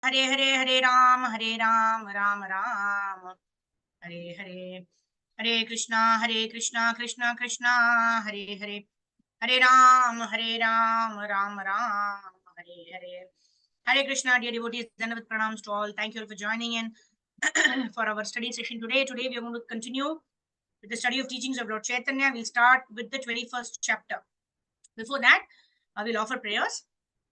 Hare Hare Hare Ram Ram Ram Hare Hare. Hare Krishna Krishna Krishna Hare Hare. Hare Ram Ram Ram Hare Hare. Hare Krishna, dear devotees, Dandavat pranams to all. Thank you all for joining in for our study session today. Today we are going to continue with the study of teachings of Lord Chaitanya. We'll start with the 21st chapter. Before that, we'll offer prayers.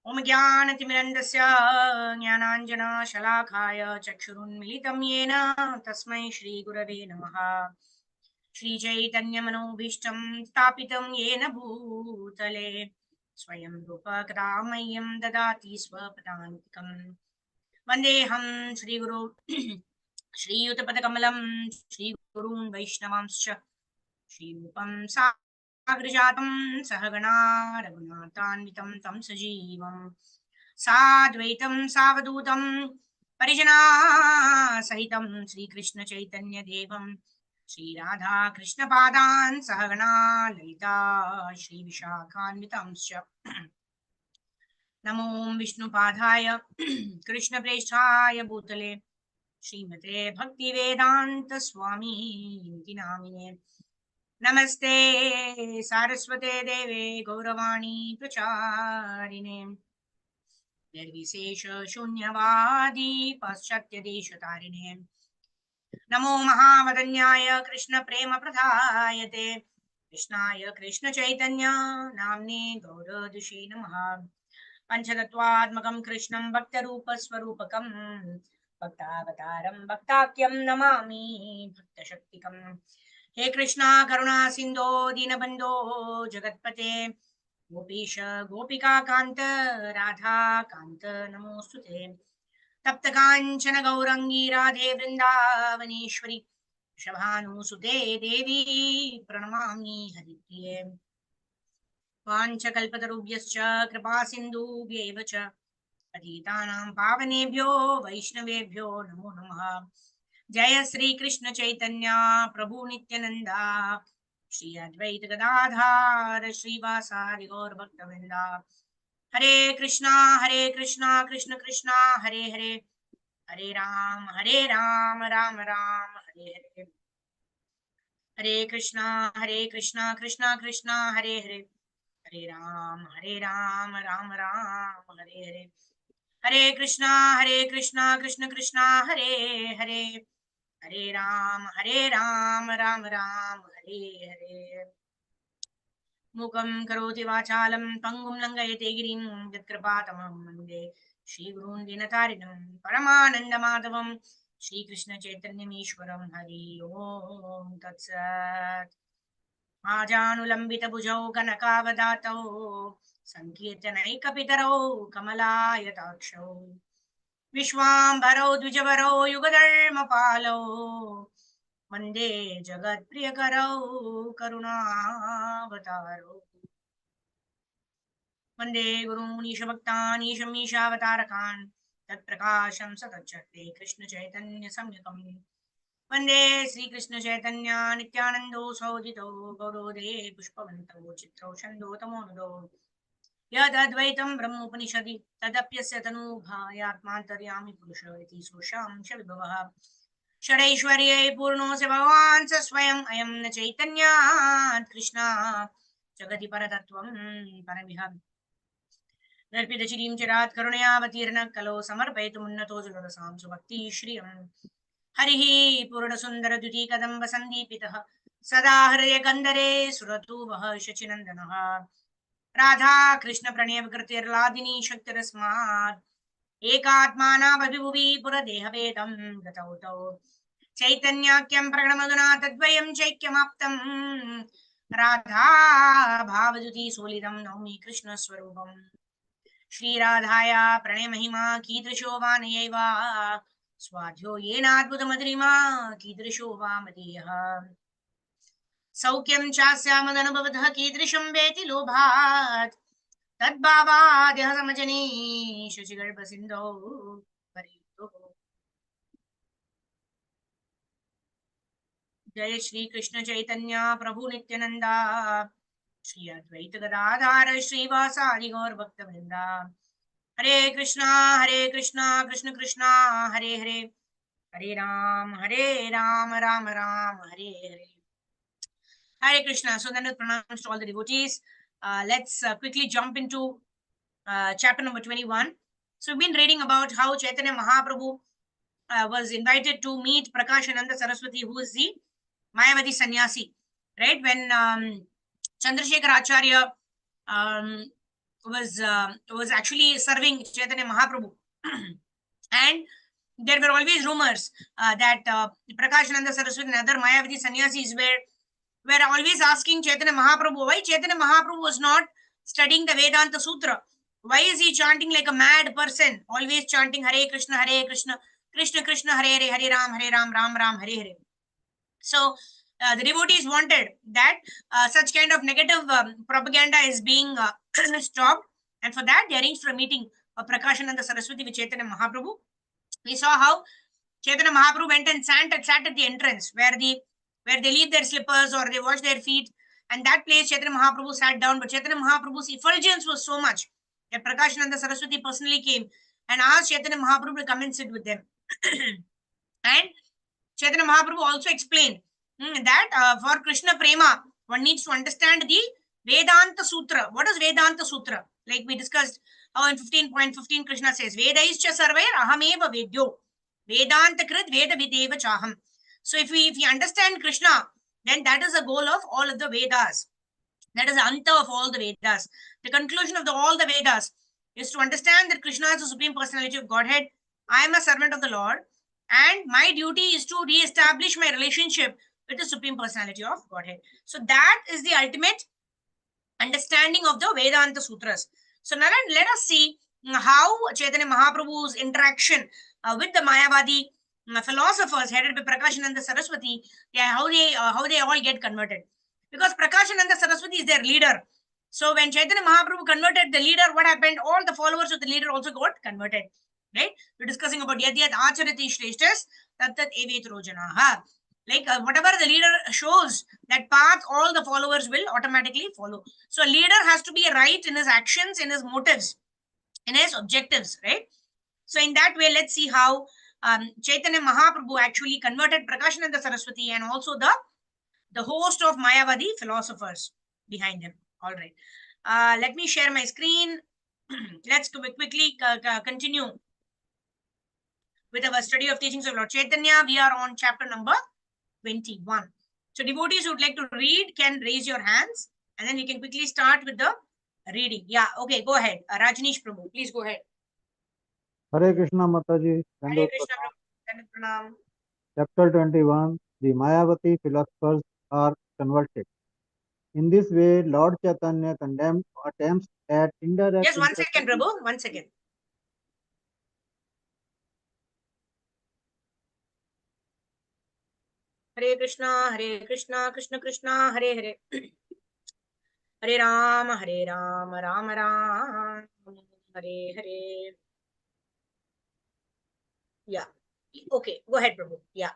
Om Jnanatimirandasya Jnananjana Shalakaya Chakshurunmilitam Yena Tasmai Shri Gurave Namaha. Shri Chaitanya Manobhishtam Stapitam Yena Bhutale Swayam Rupa Kadamayam Dadati Swapadantikam Vandeham Shri Guru Shri Yutapadakammalam Shri Gurun Vaishnavamscha Shri Rupam Sagrajatam Sahagana Raghunathanvitam Tam Sajeevam Sadvaitam Savadutam Parijana Sahitam Shri Krishna Chaitanya Devam Shri Radha Krishna Padan Sahagana Lalita Shri Vishakhanvitamscha Namo Vishnu Padhaya Krishna Preshthaya Bhutale Srimate Bhakti Vedanta Swami Namine Namaste Saraswate Deve Gauravani Pracharine Nirvisesha Shunyavadi Paschatya Deshatarine Namo Mahamadanyaya Krishna Prema Pradhayate Krishnaya Krishna Chaitanya Namne Gauradushe Namaha Panchatattvaatmakam Krishnam Bhaktarupaswarupakam Bhaktavataram Bhaktakyam Namami Bhaktashaktikam He Krishna Karuna Sindho Dinabandho Jagatpate Gopisha Gopika Kanta Radha Kanta Namostute तप्त कांचन गौरंगी राधे वृंदावनेश्वरी शभानुसुते देवी प्रणमामि हरिप्रिये वाञ्छकल्पतरुभ्यश्च कृपा सिन्धुभ्यैव च पतितानां पावनेभ्यो वैष्णवेभ्यो नमो नमः। जय श्री कृष्ण चैतन्य प्रभु नित्यानंदा श्री अद्वैत गदाधार श्रीवासादि गौर भक्तवृंदा हरे कृष्णा कृष्ण कृष्णा हरे हरे हरे राम राम राम हरे हरे। हरे कृष्णा कृष्णा कृष्णा हरे हरे हरे राम राम राम हरे हरे। हरे कृष्णा कृष्ण कृष्णा हरे हरे हरे राम राम राम हरे हरे। मूकं करोति वाचालं पंगुं लंघयते गिरिं यत्कृपातमं वन्दे श्रीगुरून् दीनतारिणं परमानन्दमाधवं श्रीकृष्ण चैतन्यमीश्वरं हरि ओं तत्सत्। आजानुलम्बित भुजौ कनकावदातौ संकीर्तनैकपितरौ कमलायताक्षौ विश्वाम्भरौ द्विजवरौ युगधर्मपालौ वन्दे जगत्प्रियकरौ करुणावतारौ वन्दे गुरूनीशभक्तानीशमीशावतारकान् तत्प्रकाशं सतच्चते कृष्णचैतन्यसंयुतं वन्दे श्रीकृष्णचैतन्य नित्यानन्दो सहोदितो गौरोदये पुष्पवन्तौ चित्रौ छन्दोतमोनुदो यदद्वैतं ब्रह्मोपनिषदि तदप्यस्य तनूभायात्मान्तर्यामि पुरुष इति सोऽशांश विभवः षडैश्वर्ये पूर्णोऽस्य भगवान् स स्वयम् अयं न चैतन्यात् कृष्णा जगति परतत्त्वं परमिह नर्पितचिरीं चिरात् करुणयावतीर्णः कलो समर्पयितुमुन्नतो जुलरसां सुभक्ति श्रियम् हरिः पूर्णसुन्दरद्युतिकदम्बसन्दीपितः सदा हृदयकन्दरे सुरतुवः शचिनन्दनः राधा कृष्ण प्रणय विकृतिर्लादिनी शक्तिरस्मात् एकात्मानावभिभुवि पुरदेहभेदं गतौ तौ चैतन्याख्यं प्रगणमधुना तद्वयं चैक्यमाप्तं राधा भावजुति सोलिदं नौमि कृष्णस्वरूपम् श्रीराधाया प्रणयमहिमा कीदृशो वा नयैव स्वाध्यो येनाद्भुतमधुरिमा कीदृशो वा मदीयः सौख्यं चास्यामदनुभवतः कीदृशं वेति लोभात् तद्भावाद्यः समजने शुचिगर्भसिन्धौ परियुक्तो। जय श्री कृष्ण चैतन्य प्रभु नित्यानंदा श्री अद्वैत गदाधार श्रीवासादि गौर भक्तवृंदा Hare Krishna, Krishna Krishna, Hare Hare, Hare Ram, Ram Ram, Hare Hare. Hare Krishna. So then it pronounced to all the devotees. Let's quickly jump into chapter number 21. So we've been reading about how Chaitanya Mahaprabhu was invited to meet Prakashananda Saraswati, who is the Mayavadi sannyasi, right? When Chandrasekhar Acharya um, was actually serving Chaitanya Mahaprabhu, and there were always rumors that Prakashananda Saraswati and other Mayavadi sannyasis were always asking Chaitanya Mahaprabhu why Chaitanya Mahaprabhu was not studying the Vedanta Sutra. Why is he chanting like a mad person, always chanting Hare Krishna, Krishna Krishna, Hare Ram, Ram Ram, Hare Hare. So the devotees wanted that such kind of negative propaganda is being stopped, and for that they arranged for a meeting of Prakashananda Saraswati with Chaitanya Mahaprabhu. We saw how Chaitanya Mahaprabhu went and sat at the entrance where they leave their slippers or they wash their feet, and that place Chaitanya Mahaprabhu sat down. But Chaitanya Mahaprabhu's effulgence was so much that Prakashananda Saraswati personally came and asked Chaitanya Mahaprabhu to come and sit with them. And Chaitanya Mahaprabhu also explained that for Krishna Prema, one needs to understand the Vedanta Sutra. What is Vedanta Sutra? Like we discussed how in 15.15 Krishna says, Vedaischa sarvair ahameva vedyo. Vedanta krit veda videva chaham. So if we understand Krishna, then that is the goal of all of the Vedas. That is the anta of all the Vedas. The conclusion of all the Vedas is to understand that Krishna is the Supreme Personality of Godhead. I am a servant of the Lord, and my duty is to re-establish my relationship with the Supreme Personality of Godhead. So that is the ultimate understanding of the Vedanta Sutras. So now let us see how Chaitanya Mahaprabhu's interaction with the Mayavadi philosophers headed by Prakashananda Saraswati, how they all get converted. Because Prakashananda Saraswati is their leader. So when Chaitanya Mahaprabhu converted the leader, what happened? All the followers of the leader also got converted. Right? We're discussing about Yad Yad Acharati Shreshtas Tat Tat Evet Rojanaha. Like whatever the leader shows, that path, all the followers will automatically follow. So a leader has to be right in his actions, in his motives, in his objectives, right? So in that way, let's see how Chaitanya Mahaprabhu actually converted Prakashananda Saraswati and also the host of Mayavadi philosophers behind him. All right. Let me share my screen. Let's quickly continue with our study of teachings of Lord Chaitanya. We are on chapter number 21. So devotees who would like to read can raise your hands, and then we can quickly start with the reading. Yeah, okay, go ahead. Rajneesh Prabhu, please go ahead. Hare Krishna Mataji. Hare Krishna Prabhu. Chapter 21. The Mayavati philosophers are converted. In this way, Lord Chaitanya condemned attempts at indirect... Just 1 second, Prabhu. 1 second. Hare Krishna, Krishna Krishna, Hare Hare. Hare Ram, Ram Ram, Hare Hare. Yeah. Okay, go ahead, Prabhu. Yeah.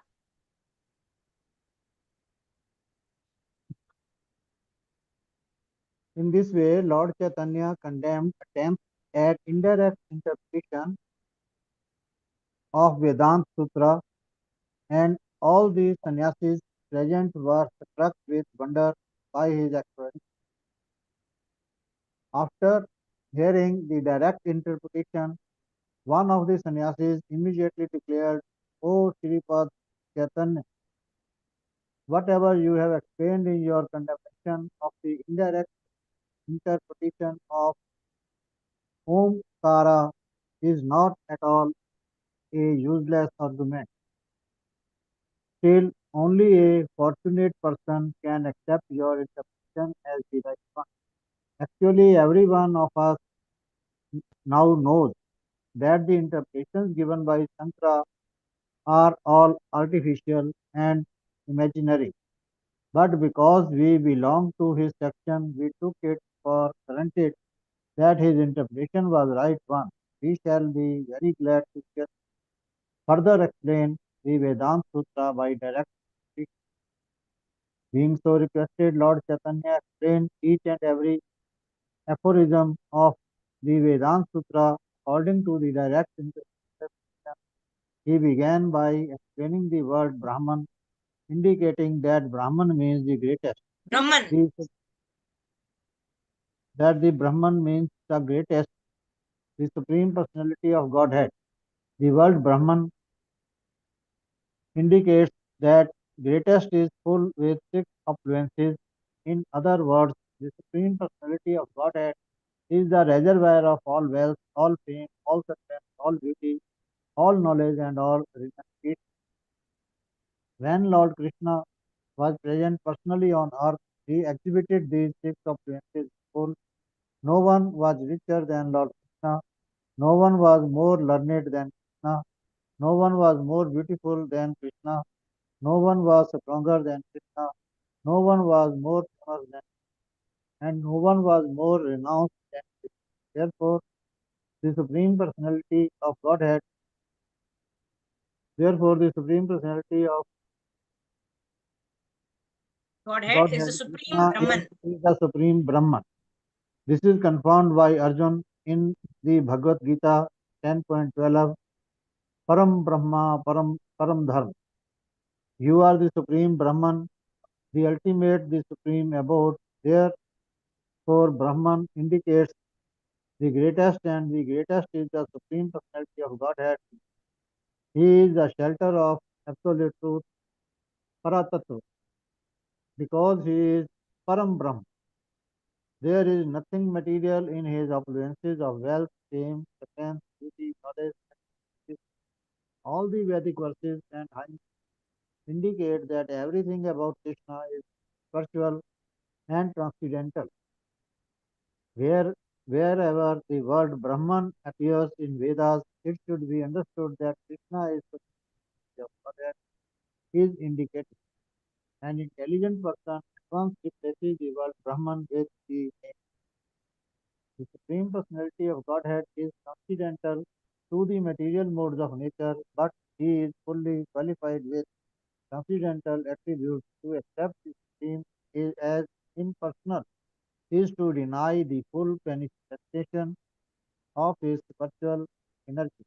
In this way, Lord Chaitanya condemned attempts at indirect interpretation of Vedanta Sutra, and all the sannyasis present were struck with wonder by his explanation. After hearing the direct interpretation, one of the sannyasis immediately declared, "O Sripad Chaitanya, whatever you have explained in your condemnation of the indirect interpretation of Omkara is not at all a useless argument. Still, only a fortunate person can accept your interpretation as the right one. Actually, every one of us now knows that the interpretations given by Shankara are all artificial and imaginary. But because we belong to his section, we took it for granted that his interpretation was right one. We shall be very glad to further explain the Vedanta Sutra by direct interpretation. Being so requested, Lord Chaitanya explained each and every aphorism of the Vedanta Sutra according to the direct interpretation. He began by explaining the word Brahman, indicating that Brahman means the greatest. Brahman. That the Brahman means the greatest, the Supreme Personality of Godhead. The word Brahman indicates that greatest is full with six affluences. In other words, the Supreme Personality of Godhead is the reservoir of all wealth, all fame, all success, all beauty, all knowledge, and all reason. When Lord Krishna was present personally on earth, he exhibited these six appearances full. No one was richer than Lord Krishna, no one was more learned than Krishna, no one was more beautiful than Krishna, no one was stronger than Krishna, no one was more famous than, and no one was more renounced than Krishna. Therefore, the Supreme Personality of Godhead, therefore, the Supreme Personality of Godhead is the Godhead, Supreme Krishna Brahman. is the Supreme Brahman. This is confirmed by Arjun in the Bhagavad Gita 10.12. Param Brahma, Param Dharma. You are the Supreme Brahman, the ultimate, the Supreme abode. Therefore, Brahman indicates the greatest, and the greatest is the Supreme Personality of Godhead. He is the shelter of absolute truth, Paratattva, because he is Param Brahman. There is nothing material in his affluences of wealth, fame, strength, beauty, knowledge. All the Vedic verses and hymns indicate that everything about Krishna is spiritual and transcendental. Wherever the word Brahman appears in Vedas, it should be understood that Krishna is the Godhead is indicated. An intelligent person once replaces the word Brahman with the name. The Supreme Personality of Godhead is transcendental to the material modes of nature, but he is fully qualified with transcendental attributes. To accept the Supreme is as impersonal is to deny the full manifestation of his spiritual energy.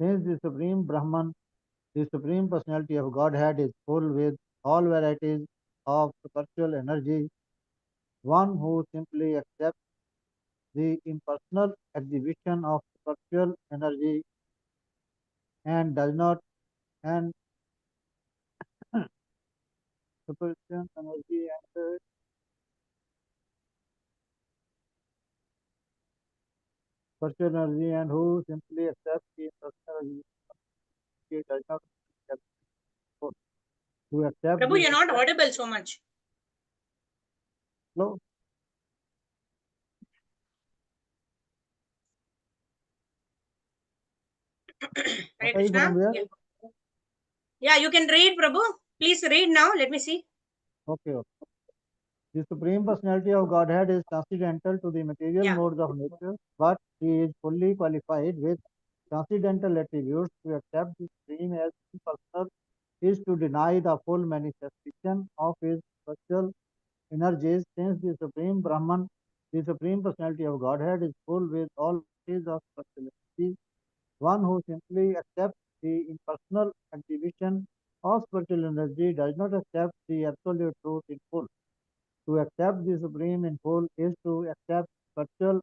Since the Supreme Brahman, the Supreme Personality of Godhead, is full with all varieties of spiritual energy, one who simply accepts the impersonal exhibition of spiritual energy and does not and spiritual energy and spiritual energy and who simply accepts the impersonal exhibition does not accept to accept Prabhu, this you're not audible so much. flow. Hare Are you Krishna. from where? Yeah. Yeah, you can read, Prabhu. Please read now. Let me see. Okay, okay. The Supreme Personality of Godhead is transcendental to the material Yeah. modes of nature, but he is fully qualified with transcendental attributes. To accept the Supreme as impersonal is to deny the full manifestation of his spiritual energies, since the Supreme Brahman, the Supreme Personality of Godhead, is full with all varieties of spiritual energies. One who simply accepts the impersonal exhibition of spiritual energy does not accept the absolute truth in full. To accept the Supreme in full is to accept spiritual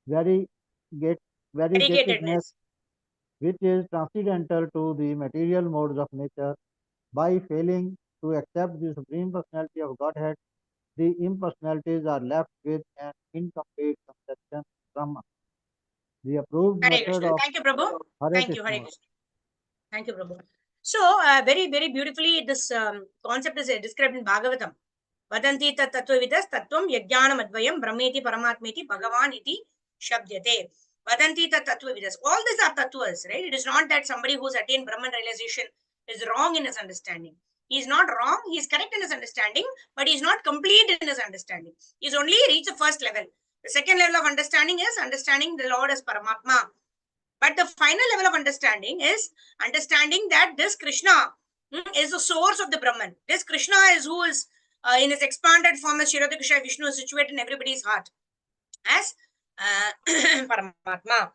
variegate, variegatedness, Variegatedness. which is transcendental to the material modes of nature. By failing to accept the Supreme Personality of Godhead, the impersonalities are left with an incomplete conception of Brahman. The approved Hare method Krishna. of Thank you, Prabhu. Hare Thank you, Hare Krishna. Krishna. Thank you, Prabhu. So, very, very beautifully, this concept is described in Bhagavatam. Vadanti tat tattvavidas tattvam yajnanam advayam brahmeti paramatmeti bhagavan iti shabdyate. Vadanti tat tattvavidas. All these are tattvas, right? It is not that somebody who's attained Brahman realization is wrong in his understanding. He is not wrong. He is correct in his understanding, but he is not complete in his understanding. He is only reached the first level. The second level of understanding is understanding the Lord as Paramatma. But the final level of understanding is understanding that this Krishna is the source of the Brahman. This Krishna is who is in his expanded form as Kshirodakasha Vishnu is situated in everybody's heart. As Paramatma.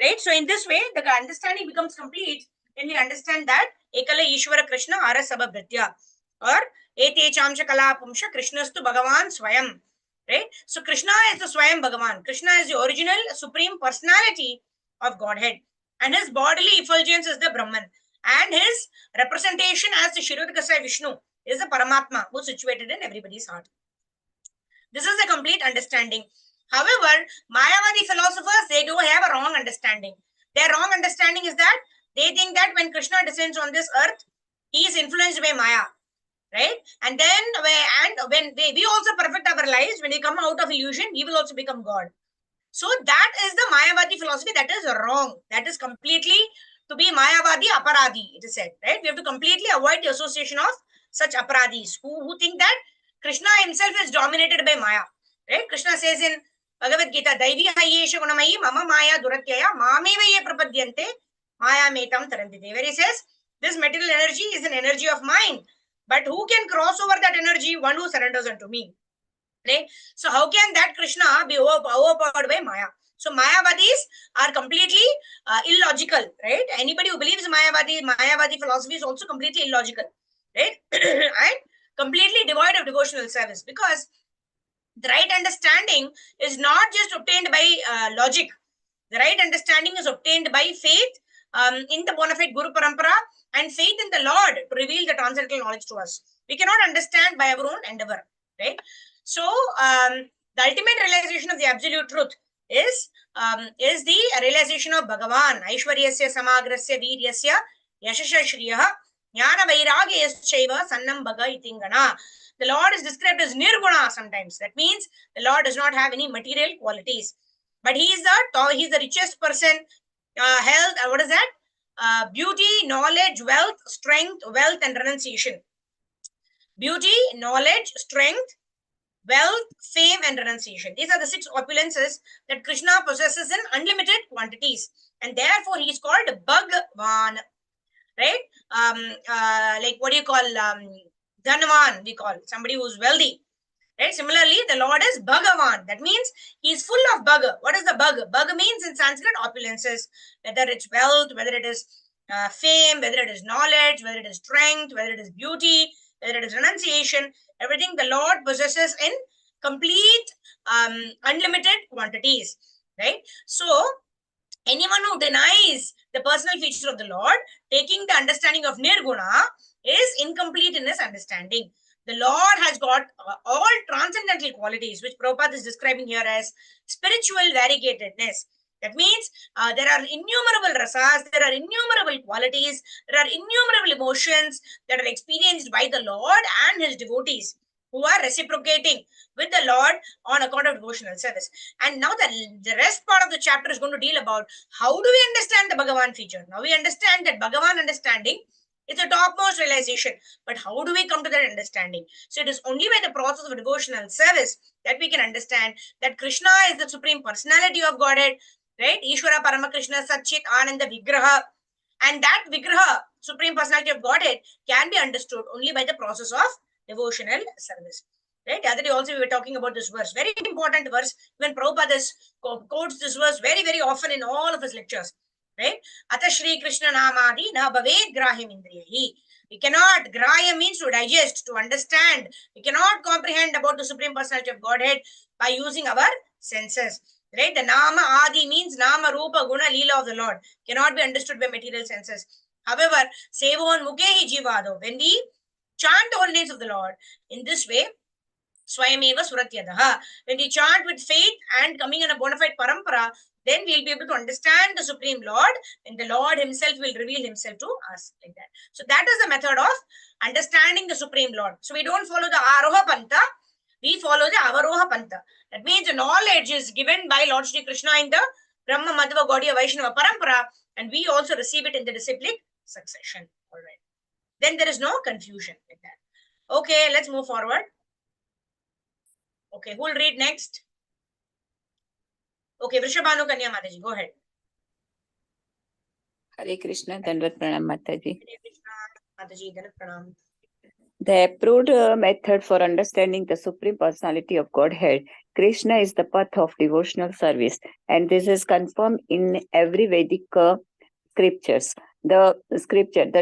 Right? So in this way, the understanding becomes complete when we understand that Ekala Ishvara Krishna Ara Sabhabhritya, or Ete Chamsha Kala Pumsha Krishnastu Bhagavan Swayam. Right? So Krishna is the Swayam Bhagavan. Krishna is the original supreme personality of Godhead, and his bodily effulgence is the Brahman, and his representation as the Shirodakasa Vishnu is the Paramatma who is situated in everybody's heart. This is the complete understanding. However, Mayavadi philosophers, they do have a wrong understanding. Their wrong understanding is that they think that when Krishna descends on this earth, he is influenced by Maya, right? And then when we also perfect our lives, when we come out of illusion, we will also become God. So that is the Mayavadi philosophy. That is wrong. That is completely to be Mayavadi aparadi, it is said, right? We have to completely avoid the association of such aparadis who think that Krishna himself is dominated by Maya, right? Krishna says in Bhagavad Gita, Daivi hayesha gunamayi mama maya duratyaya mameva prapadyante maya metam tarantite. Where he says, this material energy is an energy of mine, but who can cross over that energy? One who surrenders unto me. Right? So how can that Krishna be overpowered by Maya? So Mayavadis are completely illogical, right? Anybody who believes Mayavadi philosophy is also completely illogical, right? And completely devoid of devotional service, because the right understanding is not just obtained by logic. The right understanding is obtained by faith in the bona fide Guru Parampara and faith in the Lord to reveal the transcendental knowledge to us. We cannot understand by our own endeavor, right? So the ultimate realization of the absolute truth is the realization of Bhagavan. Aishwaryasya samagrasya viryasya yashasha shriyah jnana vairagyayachaiva sannam bhaga itingana. The Lord is described as nirguna sometimes. That means the Lord does not have any material qualities, but he is the richest person. Health, what is that? Beauty, knowledge, wealth, strength, wealth, and renunciation. Beauty, knowledge, strength, wealth, fame, and renunciation. These are the 6 opulences that Krishna possesses in unlimited quantities, and therefore he is called Bhagwan, right? Like what do you call Dhanvan? We call somebody who is wealthy, right? Similarly, the Lord is Bhagavan. That means he is full of bhaga. What is the bhaga? Bhaga means in Sanskrit opulences, whether it's wealth, whether it is fame, whether it is knowledge, whether it is strength, whether it is beauty, whether it is renunciation. Everything the Lord possesses in complete unlimited quantities, right? So anyone who denies the personal feature of the Lord, taking the understanding of Nirguna, is incomplete in his understanding. The Lord has got all transcendental qualities, which Prabhupada is describing here as spiritual variegatedness. That means there are innumerable rasas, there are innumerable qualities, there are innumerable emotions that are experienced by the Lord and his devotees who are reciprocating with the Lord on account of devotional service. And now the rest part of the chapter is going to deal about how do we understand the Bhagavan feature. Now we understand that Bhagavan understanding is the topmost realization, but how do we come to that understanding? So it is only by the process of devotional service that we can understand that Krishna is the supreme personality of Godhead, right? Ishvara Parama Krishna Satchit Ananda Vigraha, and that Vigraha, supreme personality of Godhead, can be understood only by the process of devotional service. Right? The other day also we were talking about this verse, very important verse. When Prabhupada quotes this verse very, very often in all of his lectures. Right? Atha Shri Krishna Namadi na bhaved grahim indriyahi. We cannot, grahya means to digest, to understand. We cannot comprehend about the Supreme Personality of Godhead by using our senses. Right? The Nama Adi means Nama Rupa Guna Leela of the Lord. Cannot be understood by material senses. However, Sevon Mukehi Jivado, when we chant the holy names of the Lord in this way, Swayameva Suratyadaha. When we chant with faith and coming in a bona fide parampara, then we'll be able to understand the Supreme Lord, and the Lord himself will reveal himself to us like that. So that is the method of understanding the Supreme Lord. So we don't follow the Aroha Pantha, we follow the Avaroha Pantha. That means the knowledge is given by Lord Shri Krishna in the Brahma, Madhva, Gaudiya, Vaishnava parampara, and we also receive it in the disciplic succession. All right. Then there is no confusion like that. Okay, let's move forward. Okay, who will read next? Okay, Vrishabhanu Kanya Mataji, go ahead. Hare Krishna, Dandavat Pranam Mataji. Hare Krishna, Mataji, Dandavat Pranam. The approved method for understanding the Supreme Personality of Godhead, Krishna, is the path of devotional service, and this is confirmed in every Vedic scriptures. The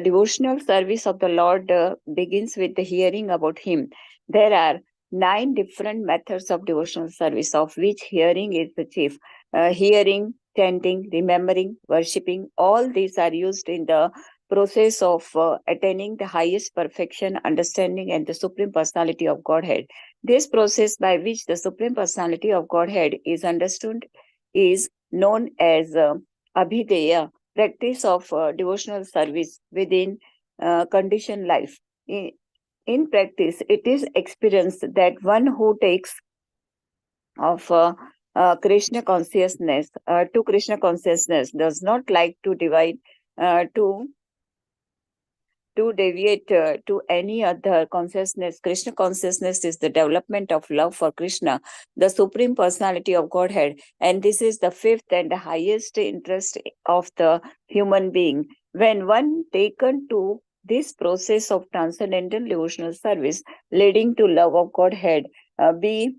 devotional service of the Lord begins with the hearing about Him. There are 9 different methods of devotional service, of which hearing is the chief. Hearing, chanting, remembering, worshipping, all these are used in the process of attaining the highest perfection, understanding, and the Supreme Personality of Godhead. This process by which the Supreme Personality of Godhead is understood is known as Abhideya, practice of devotional service within conditioned life. In practice, it is experienced that one who takes of Krishna consciousness to Krishna consciousness does not like to divide to deviate to any other consciousness. Krishna consciousness is the development of love for Krishna, the Supreme Personality of Godhead, and this is the fifth and the highest interest of the human being. When one taken to this process of transcendental devotional service leading to love of Godhead, he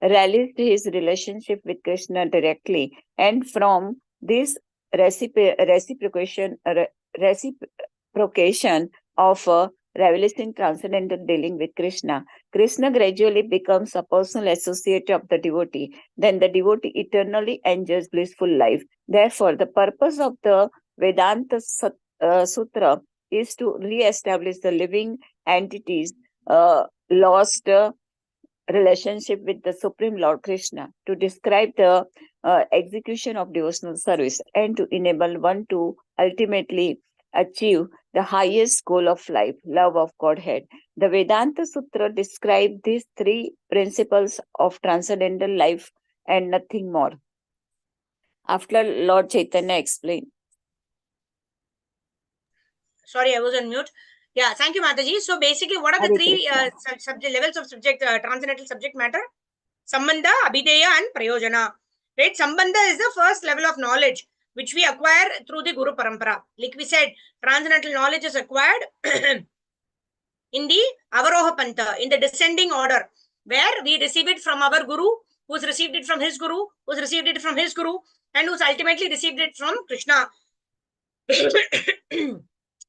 realized his relationship with Krishna directly, and from this reciprocation of revelation transcendental dealing with Krishna, Krishna gradually becomes a personal associate of the devotee. Then the devotee eternally enjoys blissful life. Therefore, the purpose of the Vedanta Sutra is to re-establish the living entities lost relationship with the Supreme Lord Krishna, to describe the execution of devotional service, and to enable one to ultimately achieve the highest goal of life, love of Godhead. The Vedanta Sutra describes these 3 principles of transcendental life and nothing more. After Lord Chaitanya explained. Sorry, I was on mute. Yeah, thank you, Mataji. So basically, what are the 3 subject levels of subject transcendental subject matter? Sambandha, Abhideya, and Prayojana. Right? Sambandha is the first level of knowledge which we acquire through the Guru Parampara. Like we said, transcendental knowledge is acquired in the Avaroha Pantha, in the descending order, where we receive it from our Guru, who's received it from his Guru, who's received it from his Guru, and who's ultimately received it from Krishna.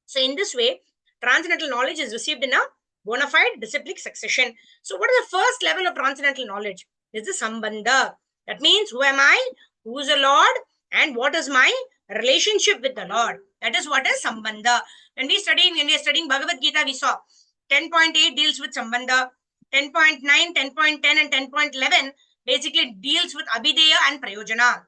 So in this way, transcendental knowledge is received in a bona fide disciplic succession. So what is the first level of transcendental knowledge? Is the Sambandha. That means, who am I? Who is the Lord? And what is my relationship with the Lord? That is what is Sambandha. When we are studying Bhagavad Gita, we saw 10.8 deals with Sambandha, 10.9, 10.10 and 10.11 basically deals with Abhideya and Prayojana.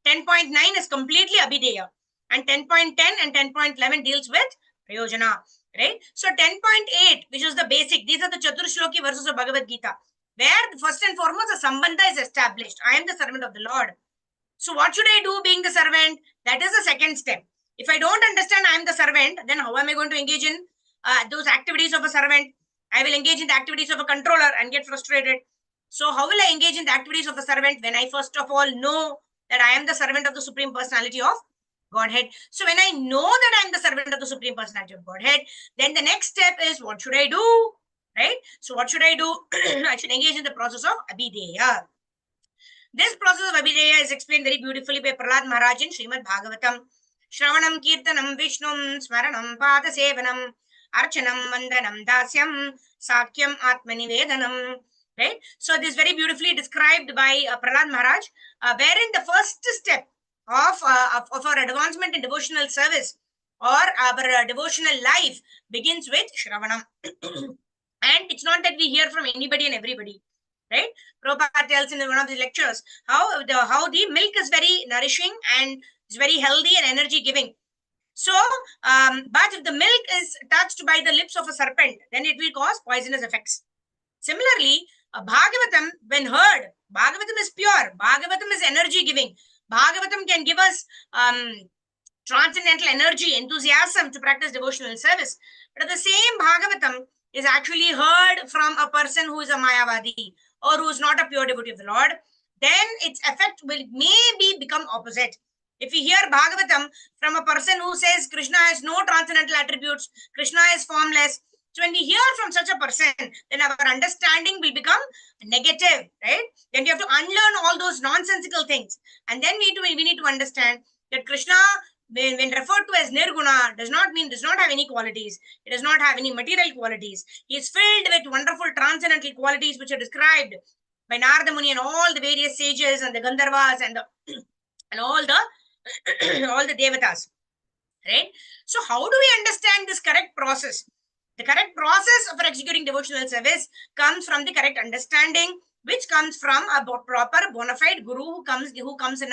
10.9 is completely Abhideya, and 10.10 and 10.11 deals with Prayojana, right? So 10.8, which is the basic, these are the Chaturshloki verses of Bhagavad Gita, where first and foremost the Sambandha is established. I am the servant of the Lord. So what should I do being the servant? That is the second step. If I don't understand I am the servant, then how am I going to engage in those activities of a servant? I will engage in the activities of a controller and get frustrated. So how will I engage in the activities of a servant when I first of all know that I am the servant of the Supreme Personality of Godhead? So when I know that I am the servant of the Supreme Personality of Godhead, then the next step is, what should I do? Right? So what should I do? I should engage in the process of Abhideya. This process of Abhideya is explained very beautifully by Prahlad Maharaj in Srimad Bhagavatam. Shravanam Kirtanam Vishnum Smaranam Pada Sevanam Archanam Vandanam Dasyam Sakyam Atmanivedanam. Right? So this is very beautifully described by Prahlad Maharaj, wherein the first step of our advancement in devotional service or our devotional life begins with Shravanam. And it's not that we hear from anybody and everybody. Right? Prabhupada tells in one of the lectures how the milk is very nourishing and is very healthy and energy giving. So, but if the milk is touched by the lips of a serpent, then it will cause poisonous effects. Similarly, Bhagavatam, when heard, Bhagavatam is pure. Bhagavatam is energy giving. Bhagavatam can give us transcendental energy, enthusiasm to practice devotional service. But at the same Bhagavatam is actually heard from a person who is a Mayavadi or who is not a pure devotee of the Lord, then its effect will maybe become opposite. If we hear Bhagavatam from a person who says Krishna has no transcendental attributes, Krishna is formless, so when we hear from such a person, then our understanding will become negative, right? Then we have to unlearn all those nonsensical things. And then we need to understand that Krishna, when referred to as Nirguna, does not have any qualities. It does not have any material qualities. He is filled with wonderful transcendental qualities which are described by Narada Muni and all the various sages and the Gandharvas and and all the devatas, right? So how do we understand this correct process? The correct process for executing devotional service comes from the correct understanding, which comes from a proper bona fide guru who comes in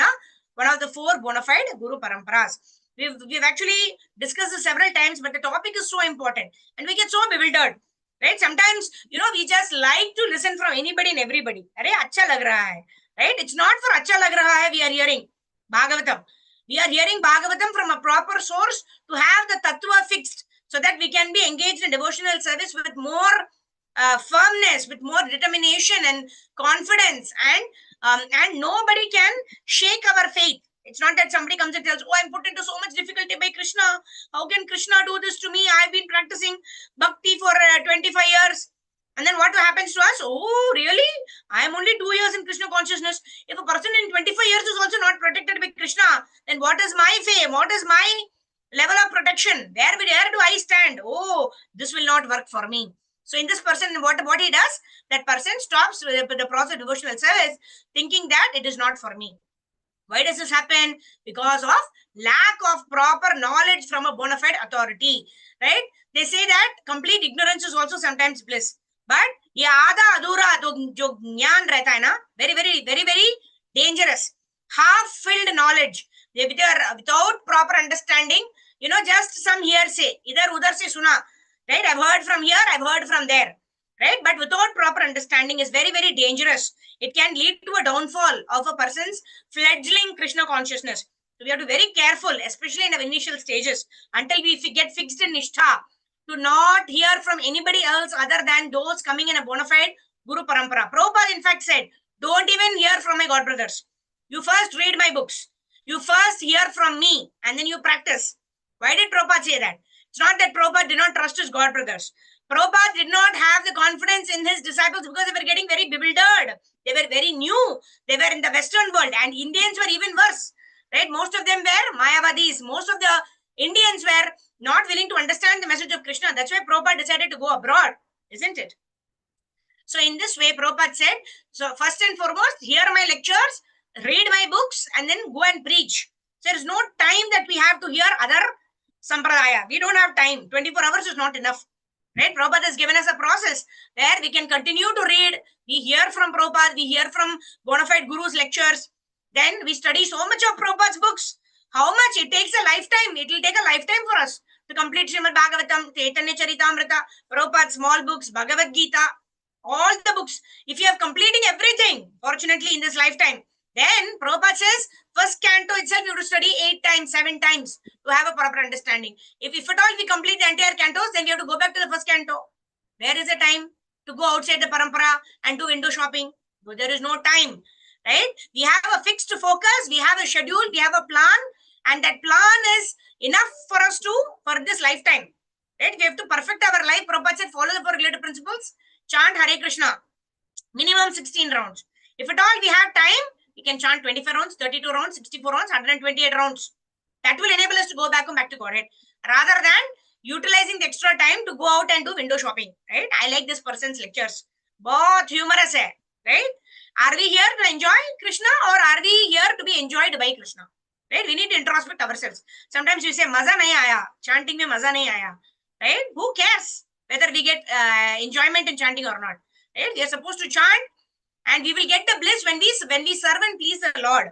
one of the four bona fide guru paramparas. We've actually discussed this several times, but the topic is so important and we get so bewildered, right? Sometimes, we just like to listen from anybody and everybody. Arey, acha lag raha hai, right? It's not for acha lag raha hai we are hearing Bhagavatam. We are hearing Bhagavatam from a proper source to have the tattva fixed so that we can be engaged in devotional service with more firmness, with more determination and confidence, and nobody can shake our faith. It's not that somebody comes and tells, oh, I'm put into so much difficulty by Krishna. How can Krishna do this to me? I've been practicing bhakti for 25 years. And then what happens to us? Oh, really? I am only 2 years in Krishna consciousness. If a person in 25 years is also not protected by Krishna, then what is my fame? What is my level of protection? Where do I stand? Oh, this will not work for me. So in this person, what he does, that person stops the process of devotional service thinking that it is not for me. Why does this happen? Because of lack of proper knowledge from a bona fide authority, right? They say that complete ignorance is also sometimes bliss. But ये आधा अधूरा जो ज्ञान रहता है ना, very very very very dangerous. Half-filled knowledge without proper understanding, just some hearsay, idhar udhar se suna, right? I've heard from here, I've heard from there, right? But without proper understanding is very very dangerous. It can lead to a downfall of a person's fledgling Krishna consciousness. So we have to be very careful, especially in the initial stages, until we get fixed in Nishtha, to not hear from anybody else other than those coming in a bona fide Guru Parampara. Prabhupada in fact said, don't even hear from my God brothers. You first read my books. You first hear from me and then you practice. Why did Prabhupada say that? It's not that Prabhupada did not trust his God brothers. Prabhupada did not have the confidence in his disciples because they were getting very bewildered. They were very new. They were in the Western world and Indians were even worse. Right? Most of them were Mayavadis. Most of the Indians were not willing to understand the message of Krishna. That's why Prabhupada decided to go abroad, isn't it? So in this way, Prabhupada said, so first and foremost, hear my lectures, read my books, and then go and preach. So there is no time that we have to hear other sampradaya. We don't have time. 24 hours is not enough. Right? Prabhupada has given us a process where we can continue to read. We hear from Prabhupada, we hear from bona fide gurus' lectures. Then we study so much of Prabhupada's books. How much? It takes a lifetime. It will take a lifetime for us to complete Srimad Bhagavatam, Chaitanya Charitamrita, Prabhupada's small books, Bhagavad Gita, all the books. If you have completing everything, fortunately in this lifetime, then Prabhupada says, first canto itself you have to study 8 times, 7 times to have a proper understanding. If at all we complete the entire cantos, then we have to go back to the first canto. Where is the time to go outside the parampara and do window shopping? So there is no time, right? We have a fixed focus, we have a schedule, we have a plan, and that plan is enough for us for this lifetime, right? We have to perfect our life. Prabhupada said, follow the 4 related principles, chant Hare Krishna, minimum 16 rounds. If at all we have time, we can chant 25 rounds, 32 rounds, 64 rounds, 128 rounds. That will enable us to go back to Godhead, rather than utilizing the extra time to go out and do window shopping, right? I like this person's lectures. Both humorous hai, right? Are we here to enjoy Krishna or are we here to be enjoyed by Krishna? Right? We need to introspect ourselves. Sometimes we say, maza nahi aaya, chanting mein maza nahi aaya, right? Who cares whether we get enjoyment in chanting or not? Right? We are supposed to chant, and we will get the bliss when we serve and please the Lord.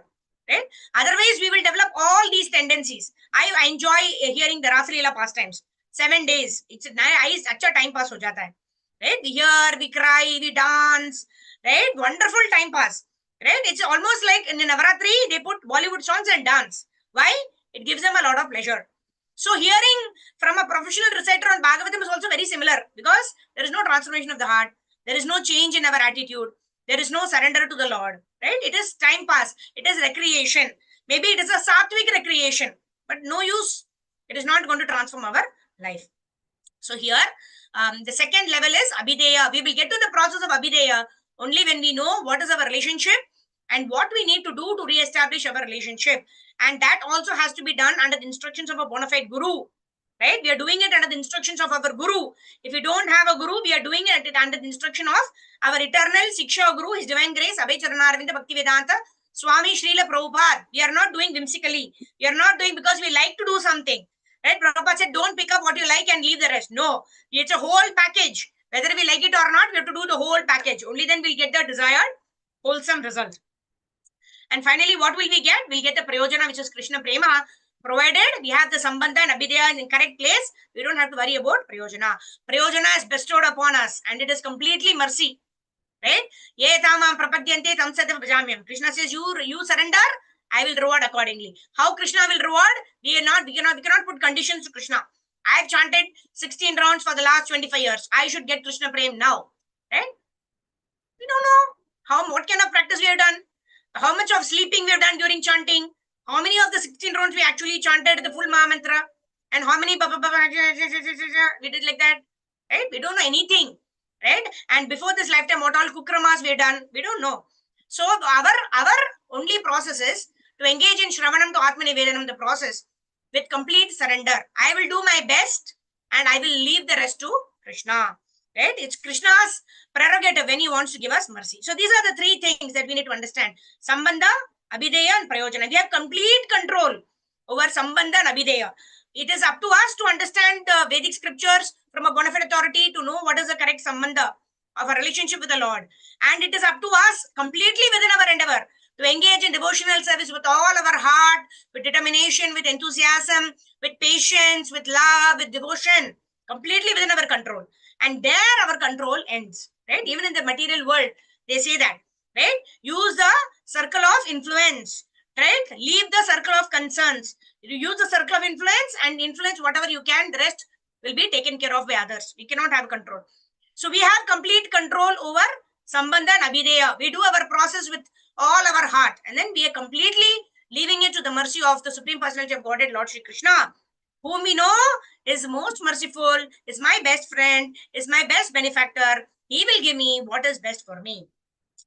Right? Otherwise, we will develop all these tendencies. I enjoy hearing the Rasa Leela pastimes. 7 days. It's such a time pass ho jata hai. Right? We hear, we cry, we dance. Right? Wonderful time pass. Right? It's almost like in Navaratri, they put Bollywood songs and dance. Why? It gives them a lot of pleasure. So hearing from a professional reciter on Bhagavatam is also very similar, because there is no transformation of the heart. There is no change in our attitude. There is no surrender to the Lord, right? It is time pass. It is recreation. Maybe it is a sattvic recreation, but no use. It is not going to transform our life. So here, the second level is Abhideya. We will get to the process of Abhideya only when we know what is our relationship and what we need to do to re-establish our relationship. And that also has to be done under the instructions of a bona fide guru. Right? We are doing it under the instructions of our guru. If we don't have a guru, we are doing it under the instruction of our eternal Siksha Guru, His Divine Grace, Abhay Charanaravinda Bhakti Vedanta, Swami Srila Prabhupada. We are not doing whimsically. We are not doing because we like to do something. Right? Prabhupada said, don't pick up what you like and leave the rest. No, it's a whole package. Whether we like it or not, we have to do the whole package. Only then we'll get the desired wholesome result. And finally, what will we get? We'll get the Prayojana, which is Krishna Prema. Provided we have the Sambandha and Abhideya in the correct place, we don't have to worry about Prayojana. Prayojana is bestowed upon us and it is completely mercy. Right? Ye tamam prapadyante tam satyam bhajamyam. Krishna says, you surrender, I will reward accordingly. How Krishna will reward? We cannot put conditions to Krishna. I have chanted 16 rounds for the last 25 years. I should get Krishna Prem now. Right? We don't know what kind of practice we have done, how much of sleeping we have done during chanting, how many of the 16 rounds we actually chanted the full Mahamantra, and how many we did like that. Right? We don't know anything. Right? And before this lifetime, what all kukramas we have done, we don't know. So our only process is to engage in Shravanam to Atmanivedanam, the process, with complete surrender. I will do my best and I will leave the rest to Krishna. Right? It's Krishna's prerogative when he wants to give us mercy. So these are the three things that we need to understand. Sambandha, Abhideya and Prayojana. We have complete control over Sambandha and Abhideya. It is up to us to understand the Vedic scriptures from a bona fide authority to know what is the correct Sambandha of our relationship with the Lord. And it is up to us completely within our endeavor to engage in devotional service with all our heart, with determination, with enthusiasm, with patience, with love, with devotion, completely within our control. And there our control ends, right? Even in the material world, they say that, right? Use the circle of influence, right? Leave the circle of concerns. You use the circle of influence and influence whatever you can. The rest will be taken care of by others. We cannot have control. So we have complete control over Sambandha and Abhideya. We do our process with all our heart. And then we are completely leaving it to the mercy of the Supreme Personality of Godhead, Lord Shri Krishna, whom we know is most merciful, is my best friend, is my best benefactor. He will give me what is best for me.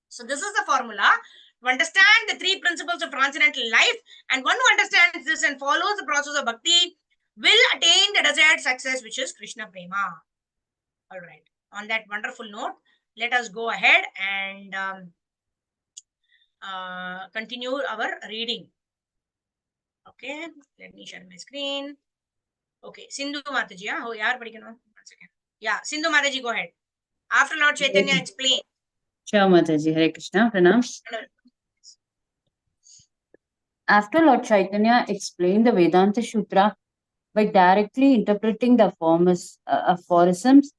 So this is the formula to understand the three principles of transcendental life. And one who understands this and follows the process of bhakti will attain the desired success, which is Krishna Prema. All right. On that wonderful note, let us go ahead and continue our reading. Okay. Let me share my screen. Okay. Sindhu Mataji. Oh, yaar padikano. 1 second. Yeah. Sindhu Mataji, go ahead. After Lord Chaitanya explain. Sure, Mataji. Hare Krishna. Pranam. After Lord Chaitanya explained the Vedanta Sutra by directly interpreting the aphorisms,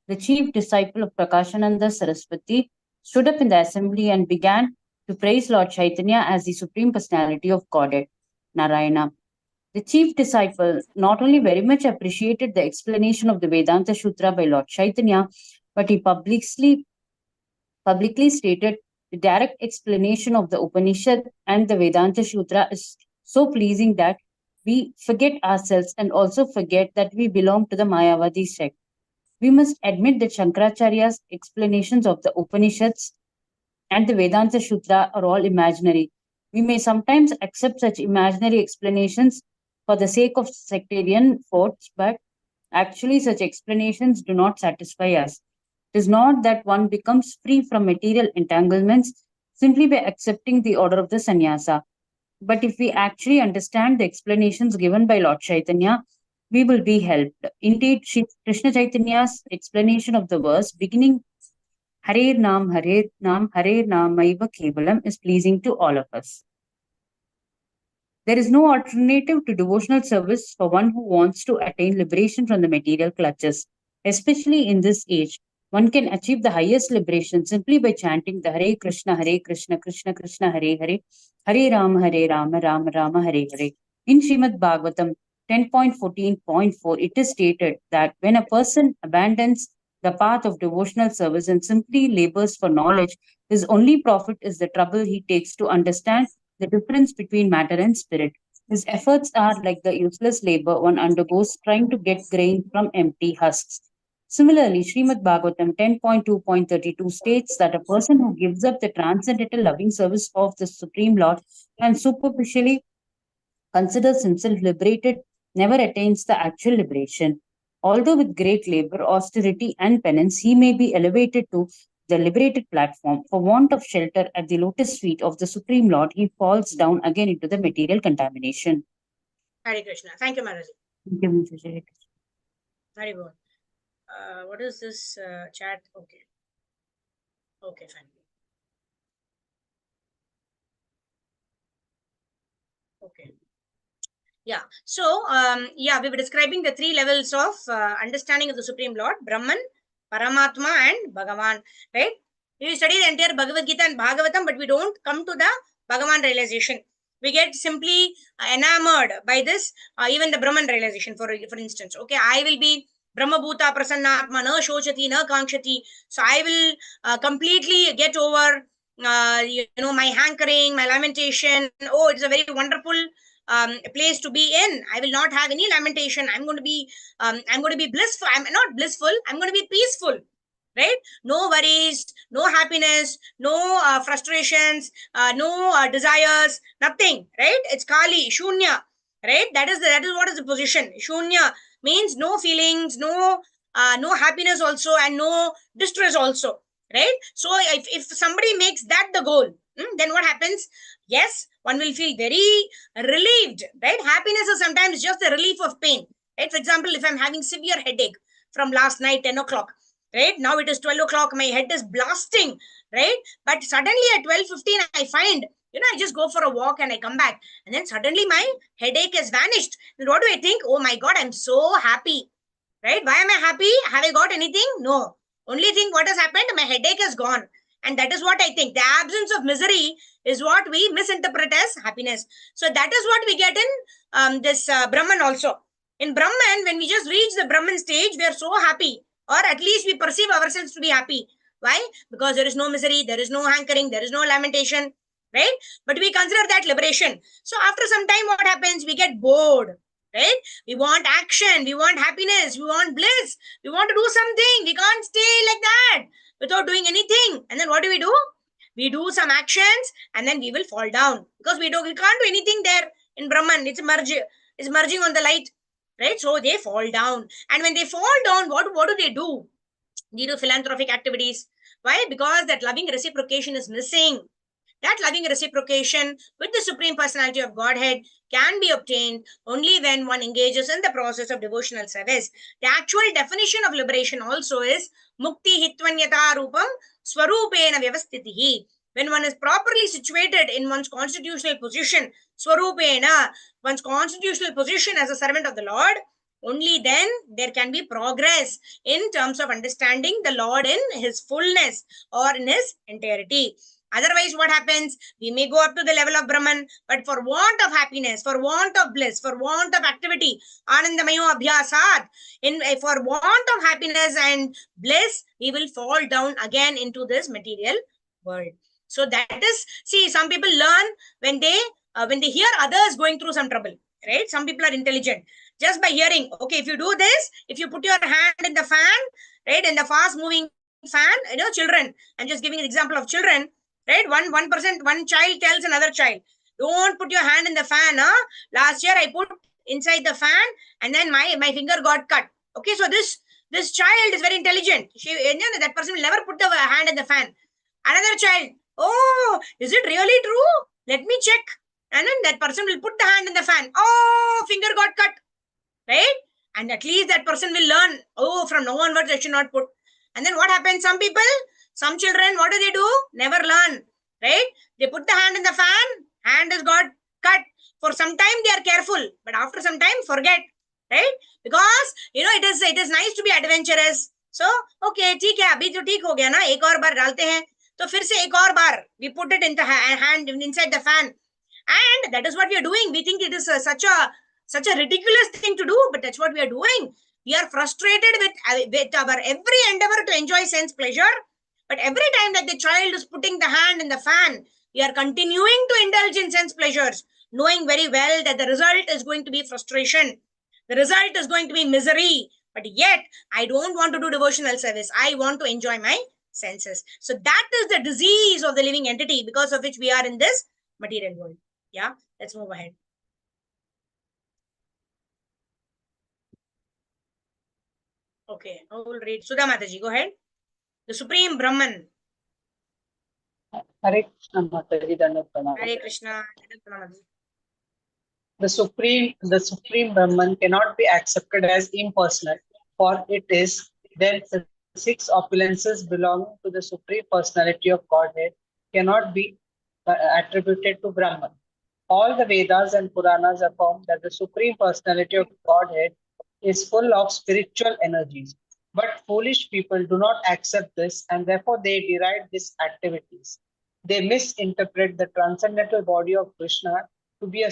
the chief disciple of Prakashananda Saraswati stood up in the assembly and began to praise Lord Chaitanya as the Supreme Personality of Godhead, Narayana. The chief disciple not only very much appreciated the explanation of the Vedanta Sutra by Lord Chaitanya, but he publicly stated the direct explanation of the Upanishad and the Vedanta Sutra is so pleasing that we forget ourselves and also forget that we belong to the Mayavadi sect. We must admit that Shankaracharya's explanations of the Upanishads and the Vedanta Sutra are all imaginary. We may sometimes accept such imaginary explanations for the sake of sectarian thoughts, but actually such explanations do not satisfy us. It is not that one becomes free from material entanglements simply by accepting the order of the sannyasa. But if we actually understand the explanations given by Lord Chaitanya, we will be helped. Indeed, Krishna Chaitanya's explanation of the verse beginning Hare Nam Maiva Kevalam is pleasing to all of us. There is no alternative to devotional service for one who wants to attain liberation from the material clutches. Especially in this age, one can achieve the highest liberation simply by chanting the Hare Krishna, Krishna Krishna, Hare Hare, Hare Rama, Rama Rama, Hare Hare. In Srimad Bhagavatam 10.14.4, it is stated that when a person abandons the path of devotional service and simply labors for knowledge, his only profit is the trouble he takes to understand the difference between matter and spirit. His efforts are like the useless labor one undergoes trying to get grain from empty husks. Similarly, Srimad Bhagavatam 10.2.32 states that a person who gives up the transcendental loving service of the Supreme Lord and superficially considers himself liberated never attains the actual liberation. Although with great labor, austerity, and penance, he may be elevated to the liberated platform. For want of shelter at the lotus feet of the Supreme Lord, he falls down again into the material contamination. Hare Krishna. Thank you, Maraji. Thank you, Mr. Hare Krishna. Very good. What is this chat? Okay. Okay, fine. Okay. Yeah. So, yeah, we were describing the three levels of understanding of the Supreme Lord: Brahman, Paramatma, and Bhagavan. Right? We study the entire Bhagavad Gita and Bhagavatam, but we don't come to the Bhagavan realization. We get simply enamored by this, even the Brahman realization, for instance. Okay, I will be Brahma Bhuta Prasannatma, na Shochati, na Kankshati. So I will completely get over, my hankering, my lamentation. Oh, it's a very wonderful place to be in. I will not have any lamentation. I'm going to be blissful. I'm not blissful. I'm going to be peaceful. Right? No worries, no happiness, no frustrations, no desires, nothing. Right? It's Kali, Shunya. Right? That is what is the position. Shunya means no feelings, no happiness also, and no distress also. Right? So if somebody makes that the goal, then what happens? Yes, one will feel very relieved. Right? Happiness is sometimes just the relief of pain. Right? For example, if I'm having severe headache from last night 10 o'clock, right now it is 12 o'clock, my head is blasting, right? But suddenly at 12:15 I find, I just go for a walk and I come back, and then suddenly my headache has vanished. And what do I think? Oh my God, I'm so happy. Right? Why am I happy? Have I got anything? No. Only thing what has happened, my headache has gone. And that is what I think. The absence of misery is what we misinterpret as happiness. So that is what we get in this Brahman also. In Brahman, when we just reach the Brahman stage, we are so happy. Or at least we perceive ourselves to be happy. Why? Because there is no misery, there is no hankering, there is no lamentation. Right? But we consider that liberation. So after some time, what happens? We get bored. Right? We want action, we want happiness, we want bliss, we want to do something. We can't stay like that without doing anything. And then what do? We do some actions and then we will fall down, because we can't do anything there in Brahman. It's merging on the light. Right? So they fall down. And when they fall down, what do? They do philanthropic activities. Why? Because that loving reciprocation is missing. That loving reciprocation with the Supreme Personality of Godhead can be obtained only when one engages in the process of devotional service. The actual definition of liberation also is Mukti Hitvanyata Rupam Swarupena Vyavastitihi. When one is properly situated in one's constitutional position, Swarupena, one's constitutional position as a servant of the Lord, only then there can be progress in terms of understanding the Lord in his fullness or in his entirety. Otherwise, what happens? We may go up to the level of Brahman, but for want of happiness, for want of bliss, for want of activity, Anandamayo Abhyasat, for want of happiness and bliss, we will fall down again into this material world. So that is, see, some people learn when they hear others going through some trouble, right? Some people are intelligent. Just by hearing, okay, if you do this, if you put your hand in the fan, right, in the fast moving fan, children, I'm just giving an example of children. Right? One child tells another child, don't put your hand in the fan. Last year I put inside the fan and then my finger got cut. Okay, so this child is very intelligent. That person will never put the hand in the fan. Another child, oh, is it really true? Let me check. And then that person will put the hand in the fan. Oh, finger got cut. Right? And at least that person will learn, oh, from now onwards I should not put. And then what happens? Some children, what do? Never learn, right? They put the hand in the fan, hand has got cut. For some time they are careful, but after some time forget, right? Because it is nice to be adventurous. So okay, ठीक है, अभी तो ठीक हो गया ना, एक और बार डालते हैं, तो फिर से एक और बार we put it in the hand inside the fan, and that is what we are doing. We think it is such a ridiculous thing to do, but that's what we are doing. We are frustrated with our every endeavor to enjoy sense pleasure. But every time that the child is putting the hand in the fan, We are continuing to indulge in sense pleasures, knowing very well that the result is going to be frustration. The result is going to be misery. But yet, I don't want to do devotional service. I want to enjoy my senses. So that is the disease of the living entity, because of which we are in this material world. Yeah, let's move ahead. Okay, I will read. Sudha Mataji, go ahead. The Supreme Brahman. Hare Krishna Mataji Dandavat Pranam. Hare Krishna. The Supreme Brahman cannot be accepted as impersonal, for it is then the six opulences belonging to the Supreme Personality of Godhead cannot be attributed to Brahman. All the Vedas and Puranas affirm that the Supreme Personality of Godhead is full of spiritual energies. But foolish people do not accept this, and therefore they deride these activities. They misinterpret the transcendental body of Krishna to be a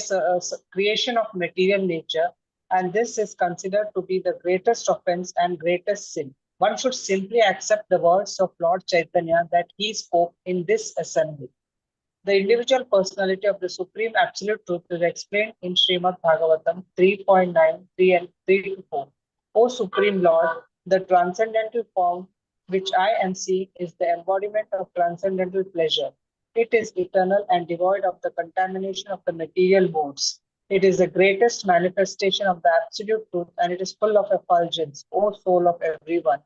creation of material nature, and this is considered to be the greatest offense and greatest sin. One should simply accept the words of Lord Chaitanya that he spoke in this assembly. The individual personality of the Supreme Absolute Truth is explained in Srimad Bhagavatam 3.9, 3 and 3 to 4. O Supreme Lord, the transcendental form which I am seeing is the embodiment of transcendental pleasure. It is eternal and devoid of the contamination of the material modes. It is the greatest manifestation of the Absolute Truth, and it is full of effulgence, O soul of everyone.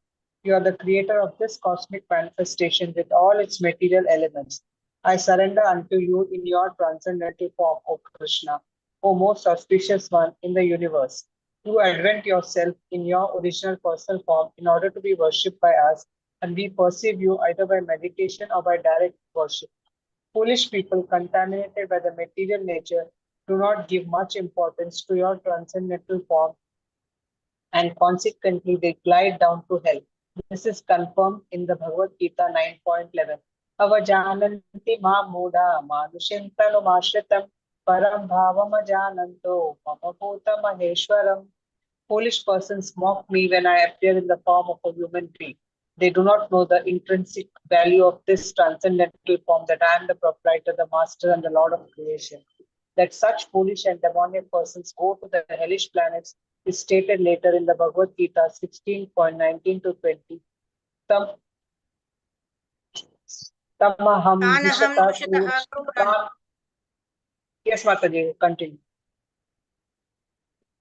You are the creator of this cosmic manifestation with all its material elements. I surrender unto you in your transcendental form, O Krishna, O most auspicious one in the universe. You advent yourself in your original personal form in order to be worshipped by us, and we perceive you either by meditation or by direct worship. Foolish people, contaminated by the material nature, do not give much importance to your transcendental form, and consequently they glide down to hell. This is confirmed in the Bhagavad Gita 9.11. Avajananti ma muda manushim tanumashritam param bhavam ajananto mama bhuta maheshwaram. Foolish persons mock me when I appear in the form of a human being. They do not know the intrinsic value of this transcendental form, that I am the proprietor, the master, and the lord of creation. That such foolish and demoniac persons go to the hellish planets is stated later in the Bhagavad Gita 16.19 to 20. Tamaham Vishata. Yes, Mataji, continue.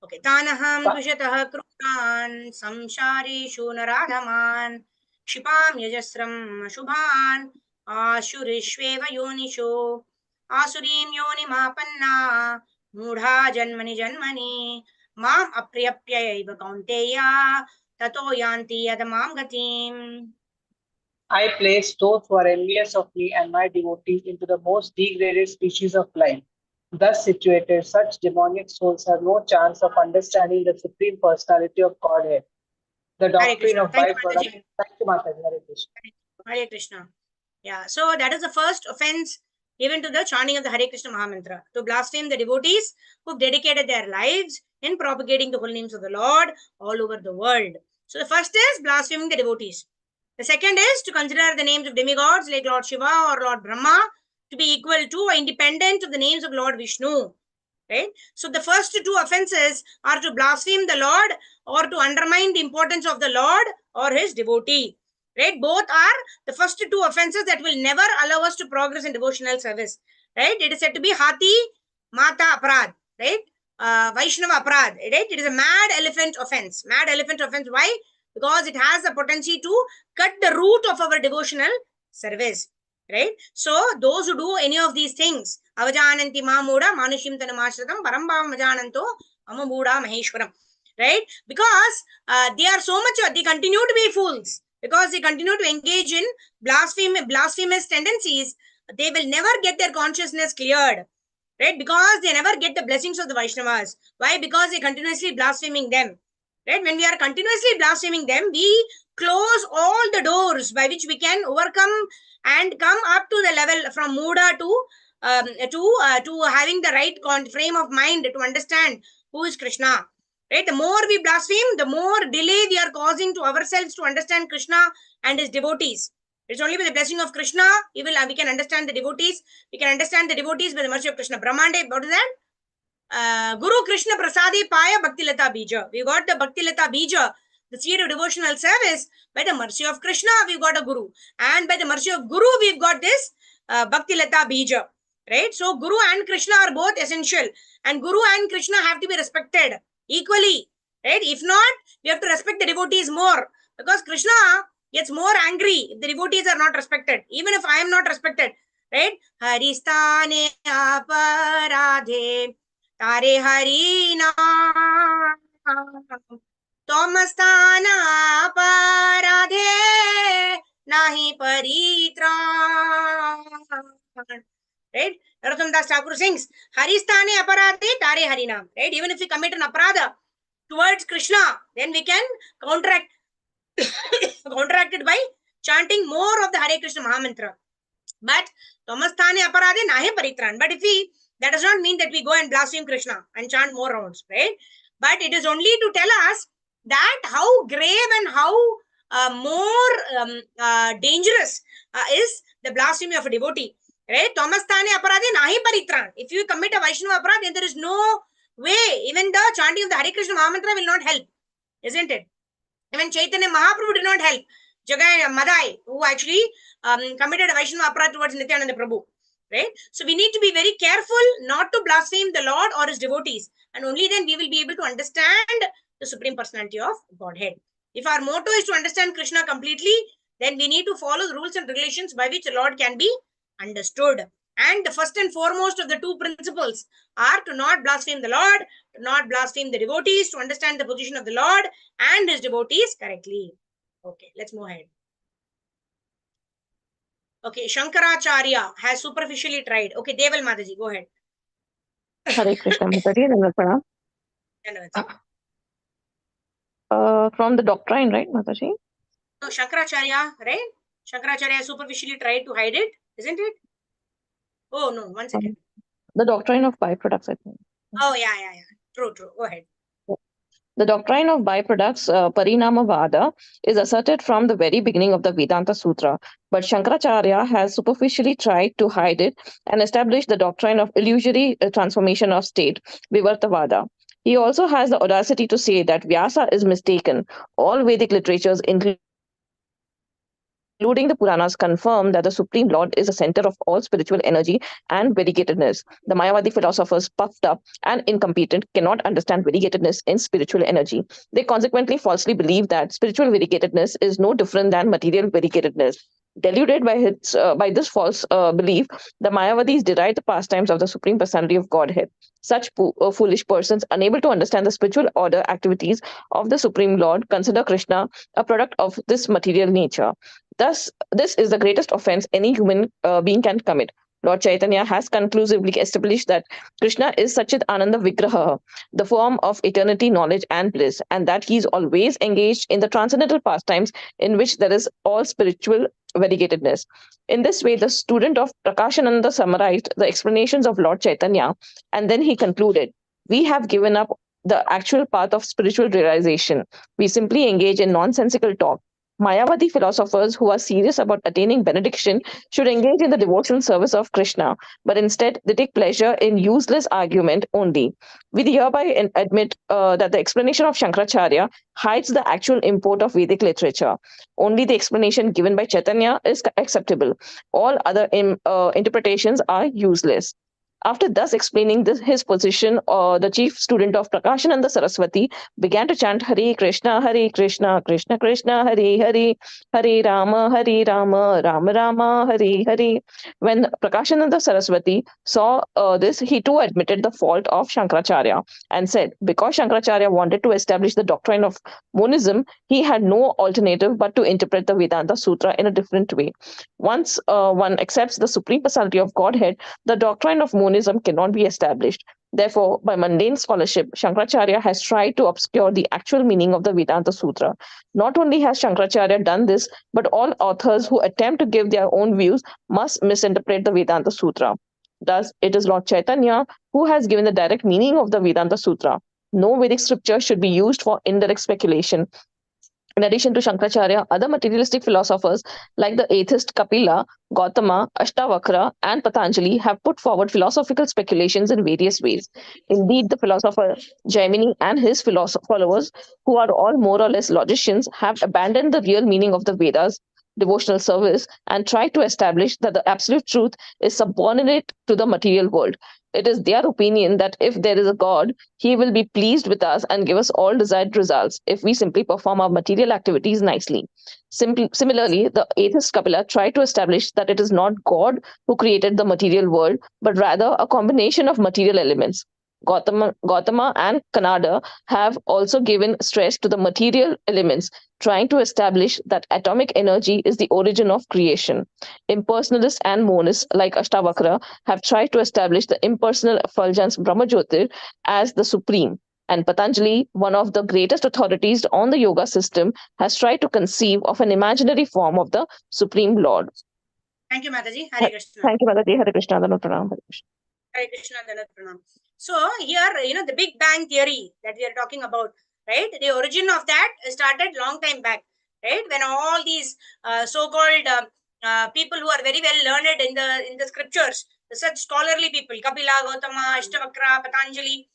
Okay. Tanaham Dushatah Krutan Samsharishu Naradhaman Shipam Yajasram Shubhan Ashurishveva Yonisho Asurim Yoni Mapanna Mudha Janmani Janmani Mam Apriyapyaiva Kaunteya Tato Yanti Adamam Gatim. I place those who are envious of me and my devotees into the most degraded species of life. Thus situated, such demonic souls have no chance of understanding the Supreme Personality of Godhead. The doctrine of byproduct. Thank you, Mataji. Hare Krishna. Hare Krishna. Yeah, so that is the first offense given to the chanting of the Hare Krishna Mahamantra, to blaspheme the devotees who dedicated their lives in propagating the holy names of the Lord all over the world. So the first is blaspheming the devotees. The second is to consider the names of demigods like Lord Shiva or Lord Brahma to be equal to or independent of the names of Lord Vishnu. Right? So the first two offenses are to blaspheme the Lord or to undermine the importance of the Lord or his devotee. Right? Both are the first two offenses that will never allow us to progress in devotional service. Right? It is said to be Hati Mata Aparad. Right? Vaishnava Aparad. Right? It is a mad elephant offense. Mad elephant offense. Why? Because it has the potency to cut the root of our devotional service. Right? So those who do any of these things, Avajananti Mamuda, Manushim Tanamashratam, Parambhavam Vajananto, Amabuda Maheshwaram. Right? Because they are so much, they continue to be fools. Because they continue to engage in blasphemous tendencies, they will never get their consciousness cleared. Right? Because they never get the blessings of the Vaishnavas. Why? Because they continuously blaspheming them. Right? When we are continuously blaspheming them, we close all the doors by which we can overcome and come up to the level from Muda to having the right frame of mind to understand who is Krishna. Right? The more we blaspheme, the more delay we are causing to ourselves to understand Krishna and his devotees. It's only by the blessing of Krishna we can understand the devotees. We can understand the devotees by the mercy of Krishna. Brahmande, what is that? Guru Krishna Prasadi Paya Bhakti Lata Bija. We got the Bhakti Lata Bija, the seed of devotional service. By the mercy of Krishna, we've got a Guru. And by the mercy of Guru, we've got this Bhakti Lata Bija. Right? So Guru and Krishna are both essential. And Guru and Krishna have to be respected equally. Right? If not, we have to respect the devotees more. Because Krishna gets more angry if the devotees are not respected. Even if I am not respected. Right? Haristane aparadhe Tare Hari Naam Tomastana Aparadhe Nahi Paritran. Right? Narottam Das Thakur sings Haristane Aparadhe Tare Hari Naam. Right? Even if we commit an aparadha towards Krishna, then we can counteract it by chanting more of the Hare Krishna Mahamantra. But Tomastane Aparadhe Nahi Paritran. But if we, that does not mean that we go and blaspheme Krishna and chant more rounds, right? But it is only to tell us that how grave and how more dangerous is the blasphemy of a devotee. Right? Tomastane Aparadhe Nahi Paritran. If you commit a Vaishnava aparadha, then there is no way. Even the chanting of the Hare Krishna Mahamantra will not help. Isn't it? Even Chaitanya Mahaprabhu did not help. Jagai Madai, who actually committed a Vaishnava aparadha towards Nityananda Prabhu. Right? So we need to be very careful not to blaspheme the Lord or his devotees. And only then we will be able to understand the Supreme Personality of Godhead. If our motto is to understand Krishna completely, then we need to follow the rules and regulations by which the Lord can be understood. And the first and foremost of the two principles are to not blaspheme the Lord, to not blaspheme the devotees, to understand the position of the Lord and his devotees correctly. Okay, let's move ahead. Okay, Shankaracharya has superficially tried. Okay, Deval Mataji, go ahead. Hare Krishna Mataji, from the doctrine, right, Mataji? No, Shankaracharya, right? Shankaracharya has superficially tried to hide it, isn't it? Oh, no, one second. The doctrine of byproducts, I think. Oh, yeah. True. Go ahead. The doctrine of byproducts, Parinamavada, is asserted from the very beginning of the Vedanta Sutra, but Shankaracharya has superficially tried to hide it and establish the doctrine of illusory transformation of state, Vivartavada. He also has the audacity to say that Vyasa is mistaken. All Vedic literatures, including the Puranas, confirm that the Supreme Lord is the center of all spiritual energy and variegatedness. The Mayavadi philosophers, puffed up and incompetent, cannot understand variegatedness in spiritual energy. They consequently falsely believe that spiritual variegatedness is no different than material variegatedness. Deluded by this false belief, the Mayavadis deride the pastimes of the Supreme Personality of Godhead. Such foolish persons, unable to understand the spiritual order activities of the Supreme Lord, consider Krishna a product of this material nature. Thus, this is the greatest offense any human being can commit. Lord Chaitanya has conclusively established that Krishna is Satchit Ananda Vigraha, the form of eternity, knowledge, and bliss, and that he is always engaged in the transcendental pastimes in which there is all spiritual variegatedness. In this way, the student of Prakashananda summarized the explanations of Lord Chaitanya, and then he concluded, "We have given up the actual path of spiritual realization. We simply engage in nonsensical talk. Mayavadi philosophers who are serious about attaining benediction should engage in the devotional service of Krishna, but instead they take pleasure in useless argument only. We hereby admit that the explanation of Shankaracharya hides the actual import of Vedic literature. Only the explanation given by Chaitanya is acceptable. All other interpretations are useless." After thus explaining his position, the chief student of Prakashananda Saraswati began to chant Hare Krishna, Krishna Krishna, Hare Hare, Hare Rama, Rama Rama, Hare Hare. When Prakashananda Saraswati saw this, he too admitted the fault of Shankaracharya and said, because Shankaracharya wanted to establish the doctrine of monism, he had no alternative but to interpret the Vedanta Sutra in a different way. Once one accepts the Supreme Personality of Godhead, the doctrine of monism cannot be established. Therefore, by mundane scholarship, Shankaracharya has tried to obscure the actual meaning of the Vedanta Sutra. Not only has Shankaracharya done this, but all authors who attempt to give their own views must misinterpret the Vedanta Sutra. Thus, it is Lord Chaitanya who has given the direct meaning of the Vedanta Sutra. No Vedic scripture should be used for indirect speculation. In addition to Shankaracharya, other materialistic philosophers like the atheist Kapila, Gautama, Ashtavakra, and Patanjali have put forward philosophical speculations in various ways. Indeed, the philosopher Jaimini and his followers, who are all more or less logicians, have abandoned the real meaning of the Vedas, devotional service, and tried to establish that the absolute truth is subordinate to the material world. It is their opinion that if there is a God, he will be pleased with us and give us all desired results if we simply perform our material activities nicely. Similarly, the atheist Kapila tried to establish that it is not God who created the material world, but rather a combination of material elements. Gautama and Kannada have also given stress to the material elements, trying to establish that atomic energy is the origin of creation. Impersonalists and monists like Ashtavakra have tried to establish the impersonal effulgence Brahmajyotir as the supreme. And Patanjali, one of the greatest authorities on the yoga system, has tried to conceive of an imaginary form of the Supreme Lord. Thank you, Mataji. Hare Krishna. Thank you, Mataji. Hare Krishna. Dandavat Pranam. Hare Krishna. Hare Krishna, Dandavat Pranam. So here, the Big Bang theory that we are talking about, right? The origin of that started long time back, right? When all these so-called people who are very well learned in the scriptures, such scholarly people, Kapila, Gautama, Ashtavakra, Patanjali,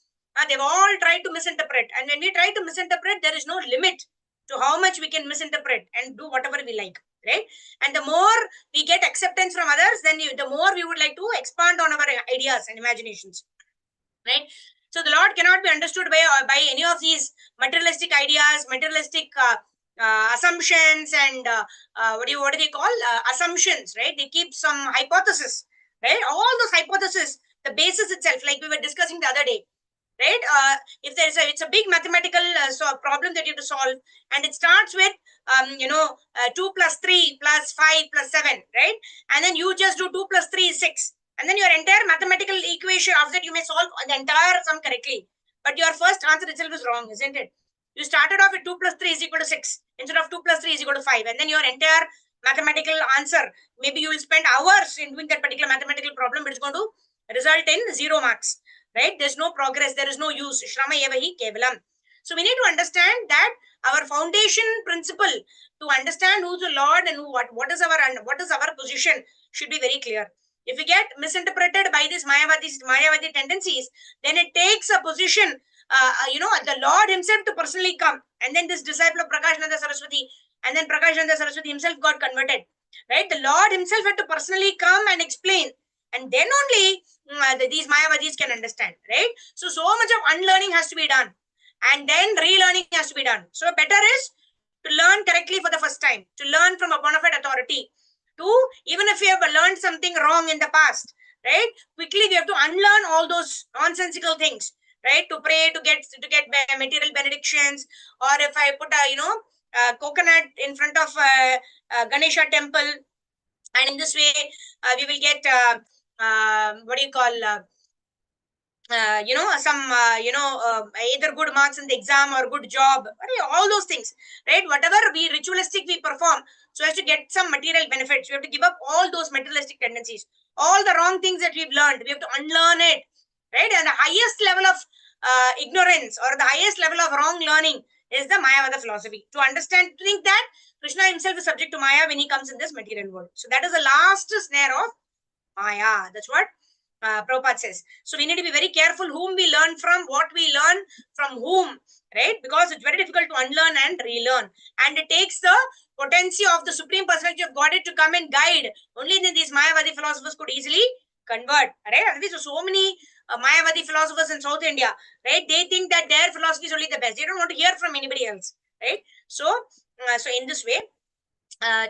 they've all tried to misinterpret. And when we try to misinterpret, there is no limit to how much we can misinterpret and do whatever we like, right? And the more we get acceptance from others, then the more we would like to expand on our ideas and imaginations, right? So the Lord cannot be understood by any of these materialistic ideas, materialistic assumptions, and what do they call assumptions, right? They keep some hypothesis, right? All those hypotheses, the basis itself, like we were discussing the other day, right? If there is it's a big mathematical problem that you have to solve, and it starts with 2 plus 3 plus 5 plus 7, right? And then you just do 2 plus 3 is 6, and then your entire mathematical equation, after that you may solve the entire sum correctly, but your first answer itself is wrong, isn't it? You started off with 2 plus 3 is equal to 6 instead of 2 plus 3 is equal to 5, and then your entire mathematical answer, maybe you will spend hours in doing that particular mathematical problem, but it's going to result in 0 marks, right? There's no progress, there is no use. Shrama eva hi kevalam. So we need to understand that our foundation principle to understand who's the Lord and what is our position should be very clear. If we get misinterpreted by these Mayavadi tendencies, then it takes a position, the Lord himself to personally come, and then this disciple of Prakashananda Saraswati, and then Prakashananda Saraswati himself got converted, right? The Lord himself had to personally come and explain, and then only these Mayavadis can understand, right? So much of unlearning has to be done, and then relearning has to be done. So better is to learn correctly for the first time, to learn from a bona fide authority, to, even if we have learned something wrong in the past, right? Quickly we have to unlearn all those nonsensical things, right? To pray, to get material benedictions, or if I put a coconut in front of Ganesha temple, and in this way we will get either good marks in the exam or good job, all those things, right? Whatever we ritualistic we perform, so as to get some material benefits, we have to give up all those materialistic tendencies, all the wrong things that we've learned, we have to unlearn it, right? And the highest level of ignorance, or the highest level of wrong learning, is the Mayavada philosophy. To understand, to think that Krishna himself is subject to Maya when he comes in this material world. So that is the last snare of Maya. That's what Prabhupada says. So we need to be very careful whom we learn from, what we learn from whom, right? Because it's very difficult to unlearn and relearn. And it takes the potency of the Supreme Personality of Godhead to come and guide. Only then these Mayavadi philosophers could easily convert, right? So many Mayavadi philosophers in South India, right? They think that their philosophy is only the best. They don't want to hear from anybody else, right? So in this way,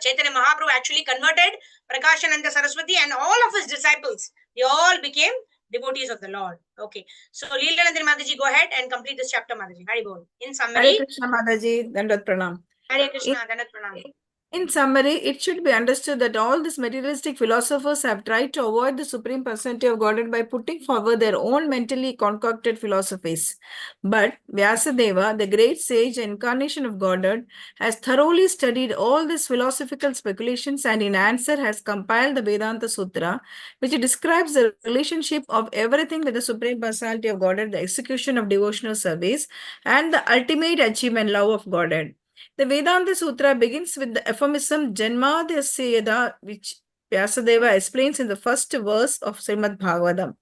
Chaitanya Mahaprabhu actually converted Prakashananda Saraswati and all of his disciples. They all became devotees of the Lord. Okay. So Leelanandini Mataji, go ahead and complete this chapter, Mataji. Hari Bol. In summary. Hare Krishna Mataji, Dandavat Pranam. Hare Krishna, Dandavat Pranam. In summary, it should be understood that all these materialistic philosophers have tried to avoid the Supreme Personality of Godhead by putting forward their own mentally concocted philosophies. But Vyasadeva, the great sage incarnation of Godhead, has thoroughly studied all these philosophical speculations and in answer has compiled the Vedanta Sutra, which describes the relationship of everything with the Supreme Personality of Godhead, the execution of devotional service, and the ultimate achievement, love of Godhead. The Vedanta Sutra begins with the aphorism Janmadhyasya Yada, which Vyasadeva explains in the first verse of Srimad Bhagavatam,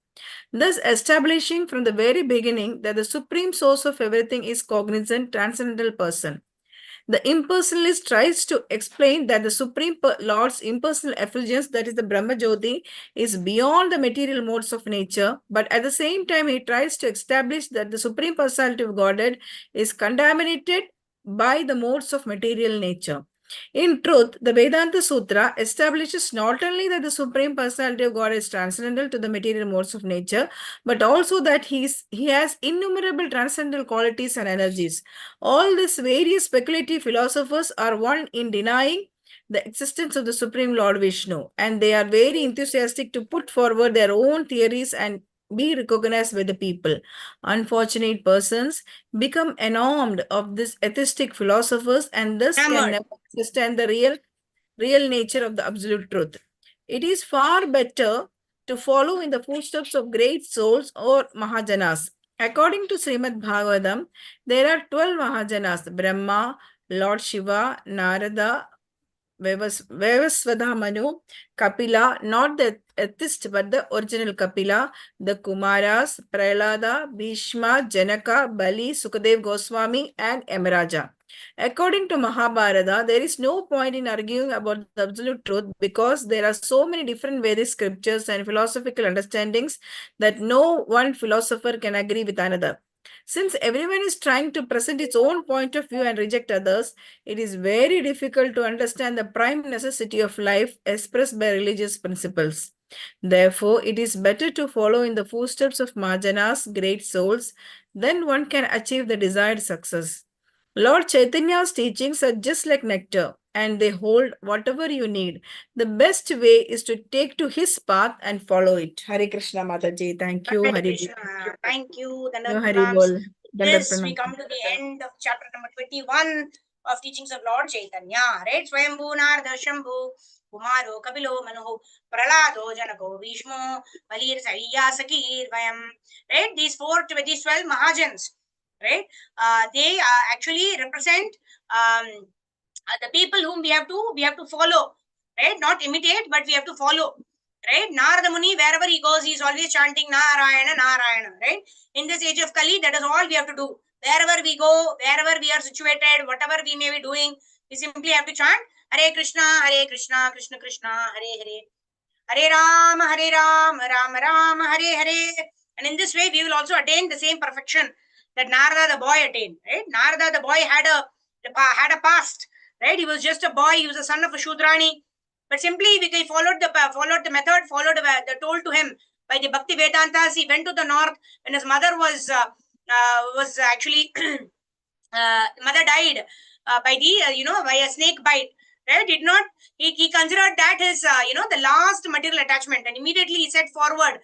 thus establishing from the very beginning that the supreme source of everything is cognizant, transcendental person. The impersonalist tries to explain that the Supreme Lord's impersonal effulgence, that is the Brahma Jyoti, is beyond the material modes of nature, but at the same time, he tries to establish that the Supreme Personality of Godhead is contaminated by the modes of material nature. In truth, the Vedanta Sutra establishes not only that the Supreme Personality of God is transcendental to the material modes of nature, but also that he has innumerable transcendental qualities and energies. All these various speculative philosophers are one in denying the existence of the Supreme Lord Vishnu, and they are very enthusiastic to put forward their own theories and be recognized by the people. Unfortunate persons become enamored of these atheistic philosophers and thus can never understand the real nature of the absolute truth. It is far better to follow in the footsteps of great souls or Mahajanas. According to Srimad Bhagavatam, there are 12 Mahajanas: Brahma, Lord Shiva, Narada, Vevasvada Manu, Kapila, not the atheist but the original Kapila, the Kumaras, Prahlada, Bhishma, Janaka, Bali, Sukadev Goswami, and Yamaraja. According to Mahabharata, there is no point in arguing about the absolute truth because there are so many different Vedic scriptures and philosophical understandings that no one philosopher can agree with another. Since everyone is trying to present its own point of view and reject others, it is very difficult to understand the prime necessity of life expressed by religious principles. Therefore, it is better to follow in the footsteps of Mahajanas, great souls, then one can achieve the desired success. Lord Chaitanya's teachings are just like nectar, and they hold whatever you need. The best way is to take to his path and follow it. Hare Krishna Mataji. Thank you. Hare Hare Krishna. Thank you. Dandavat Hare pranams. Bol. This, we come to the end of chapter number 21 of teachings of Lord Chaitanya. Right? Swayambhu Narada Shambhu Kumaro Kapilo Manoho Pralado Janako Vishmo Valir Saiya Sakir Vayam. Right? These 12 Mahajans. Right? They actually represent the people whom we have to follow. Right? Not imitate, but we have to follow. Right? Narada Muni, wherever he goes, he is always chanting Narayana, Narayana. Right? In this age of Kali, that is all we have to do. Wherever we go, wherever we are situated, whatever we may be doing, we simply have to chant Hare Krishna, Krishna Krishna, Hare Hare. Hare Ram, Ram Ram, Hare Hare. And in this way, we will also attain the same perfection that Narada the boy attained. Right? Narada the boy had a past. Right? He was just a boy. He was the son of a Shudrani. But simply, he followed the method, followed the told to him by the Bhakti Vedantas. He went to the north when his mother was actually mother died by a snake bite. Right? He considered that his the last material attachment, and immediately he set forward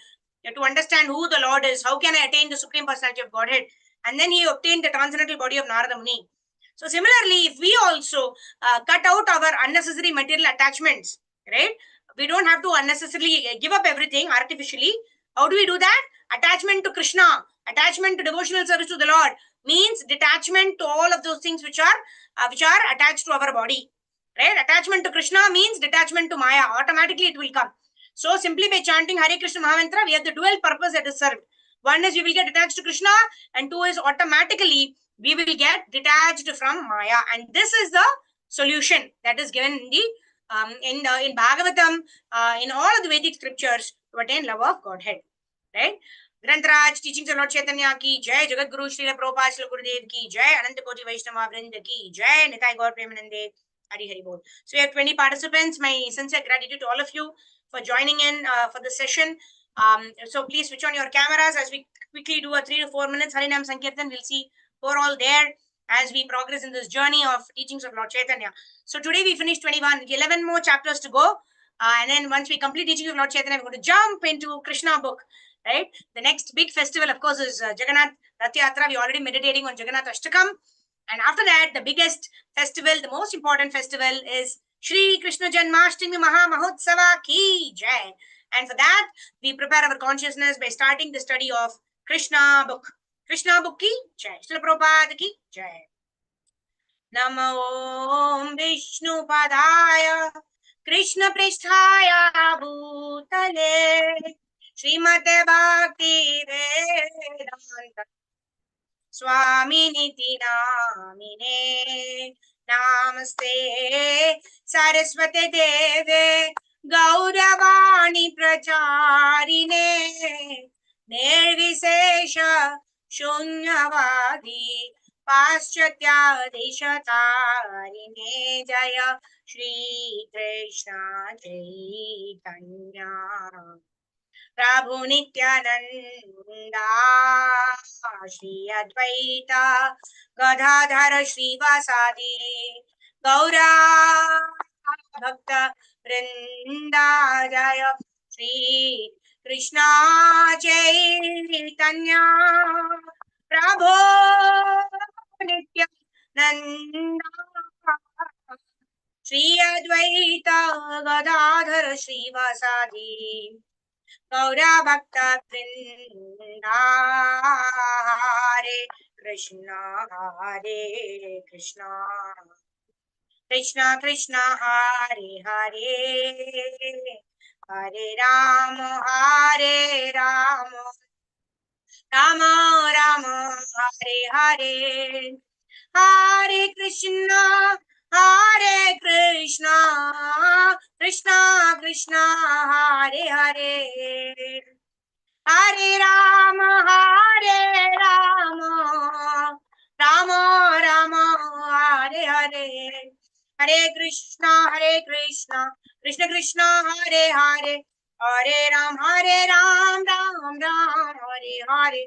to understand who the Lord is. How can I attain the Supreme Personality of Godhead? And then he obtained the transcendental body of Narada Muni. So similarly, if we also cut out our unnecessary material attachments, right? We don't have to unnecessarily give up everything artificially. How do we do that? Attachment to Krishna, attachment to devotional service to the Lord means detachment to all of those things which are attached to our body. Right? Attachment to Krishna means detachment to Maya. Automatically it will come. So simply by chanting Hare Krishna Mahamantra, we have the dual purpose that is served. One is we will get attached to Krishna, and two is automatically we will get detached from Maya, and this is the solution that is given in the in Bhagavatam, in all of the Vedic scriptures to attain love of Godhead. Right? Grantaraj, teachings of Lord Chaitanya ki jai, Jagat Guru Srila Prabhupada Srila Gurudev ki jai, Ananta Koti Vaishnava Vrinda ki jai, Nitai Gaur Premanande, Hari Hari Bol. So we have 20 participants. My sincere gratitude to all of you for joining in for the session. So please switch on your cameras as we quickly do a 3 to 4 minutes Harinam Sankirtan. We'll see who are all there as we progress in this journey of teachings of Lord Chaitanya. So today we finished 21, 11 more chapters to go. And then once we complete teachings of Lord Chaitanya, we're going to jump into Krishna book. Right? The next big festival, of course, is Jagannath Rath Yatra. We're already meditating on Jagannath Ashtakam. And after that, the biggest festival, the most important festival is Shri Krishna Janmashtami Maha Mahotsava ki jai. And for that, we prepare our consciousness by starting the study of Krishna book. Krishna book ki jai. Srila Prabhupada ki jai. नमो ॐ विष्णुपदाय कृष्णपृष्ठाय भूतले श्रीमते भक्ति वेदांत स्वामिनिति नामिने नमस्ते सरस्वती देवे गौरवाणी प्रचारिणे निर्विशेष शून्यवादी पाश्चात्यादेशतारिणे जय श्री कृष्ण चैतन्य प्रभु नित्यानंदा श्री अद्वैता गदाधर श्रीवासादि गौरा भक्त वृंदा जय श्री कृष्णा चैतन्य प्रभो नित्यानंदा श्री अद्वैता गदाधर श्रीवासादि गौरा भक्त वृंदा हरे कृष्णा कृष्णा कृष्णा हरे हरे हरे राम राम राम हरे हरे हरे कृष्णा कृष्णा कृष्णा हरे हरे हरे राम राम राम हरे हरे हरे कृष्णा कृष्ण कृष्ण हरे हरे हरे राम राम राम हरे हरे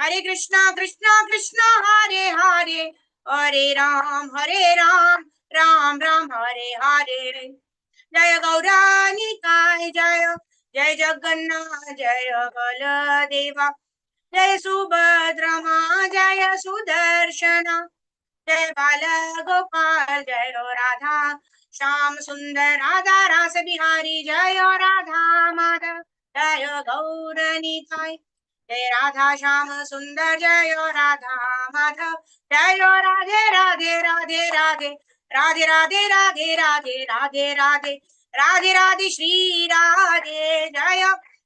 हरे कृष्णा कृष्ण कृष्ण हरे हरे हरे राम राम हरे हरे जय गौरानिताय जय जय जगन्नाथ जय बलदेवा जय सुभद्रमा जय सुदर्शन जय बाल गोपाल जय राधा श्याम सुंदर राधा रास बिहारी जय राधा माधव जय गौरनिताय जय राधा श्याम सुंदर जय राधा माधव जय राधे राधे राधे राधे राधे राधे राधे राधे राधे राधे राधे राधे श्री राधे जय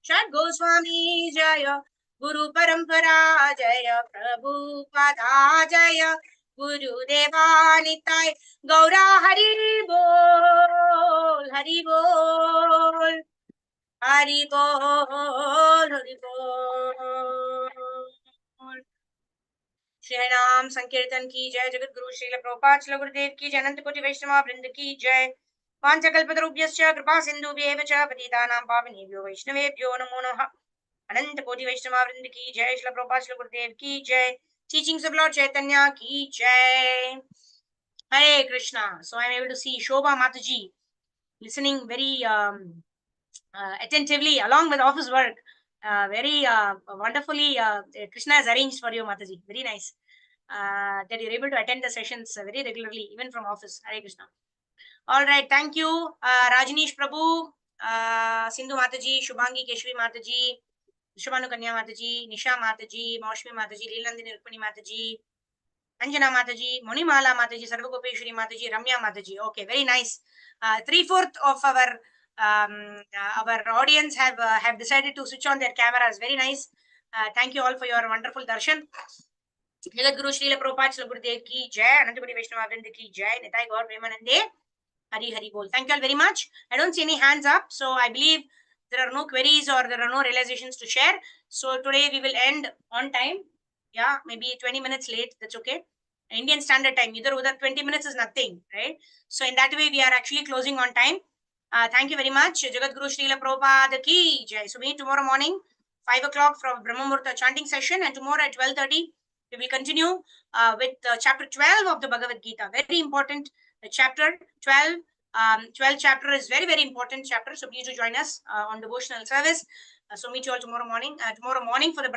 षड गोस्वामी जय गुरु परंपरा जय प्रभुपादा जय गुरुदेवा निताय गौरा हरि बोल हरि बोल हरि बोल हरि बोल। श्री नाम संकीर्तन की जय। जगत गुरु श्रील प्रभुपाद श्रील गुरुदेव की जय। अनंत कोटि वैष्णव वृंद की जय। वाञ्छकल्पतरुभ्यश्च कृपा सिन्धुभ्येव च पतितानां पावनेभ्यो वैष्णवेभ्यो नमो नमः। अनंत कोटि वैष्णव वृंद की जय। श्रील प्रभुपाद श्रील गुरुदेव की जय। Teachings of Lord Chaitanya ki jai. Hare Krishna. So I am able to see Shobha Mataji listening very attentively along with office work. Very wonderfully Krishna has arranged for you, Mataji. Very nice that you're able to attend the sessions very regularly, even from office. Hare Krishna. All right, thank you, Rajneesh Prabhu, Sindhu Mataji, Shubhangi Keshri Mataji, Shubhanu Kanya Mataji, Nisha Mataji, Maushmi Mataji, Leelandini Rukmani Mataji, Anjana Mataji, Monimala Mataji, Sarvagopeshwari Mataji, Ramya Mataji. Okay, very nice. 3/4 of our audience have decided to switch on their cameras. Very nice. Thank you all for your wonderful darshan. Jagat Guru Srila Prabhupada Srila Gurudev ki jai. Anantapuri Vaishnava Vrinda ki jai. Nitai Gaur Premanande. Hari Hari Bol. Thank you all very much. I don't see any hands up, so I believe there are no queries or there are no realizations to share. So today we will end on time. Yeah, maybe 20 minutes late. That's okay. Indian Standard Time. Either 20 minutes is nothing, right? So in that way, we are actually closing on time. Thank you very much. Jagat Guru Srila Prabhupada ki jai. So meet tomorrow morning, 5 o'clock from Brahma Muhurta chanting session, and tomorrow at 12:30 we will continue with chapter 12 of the Bhagavad Gita. Very important. The chapter 12, 12th chapter is very, very important chapter. So please do join us on devotional service. So meet you all tomorrow morning. Tomorrow morning for the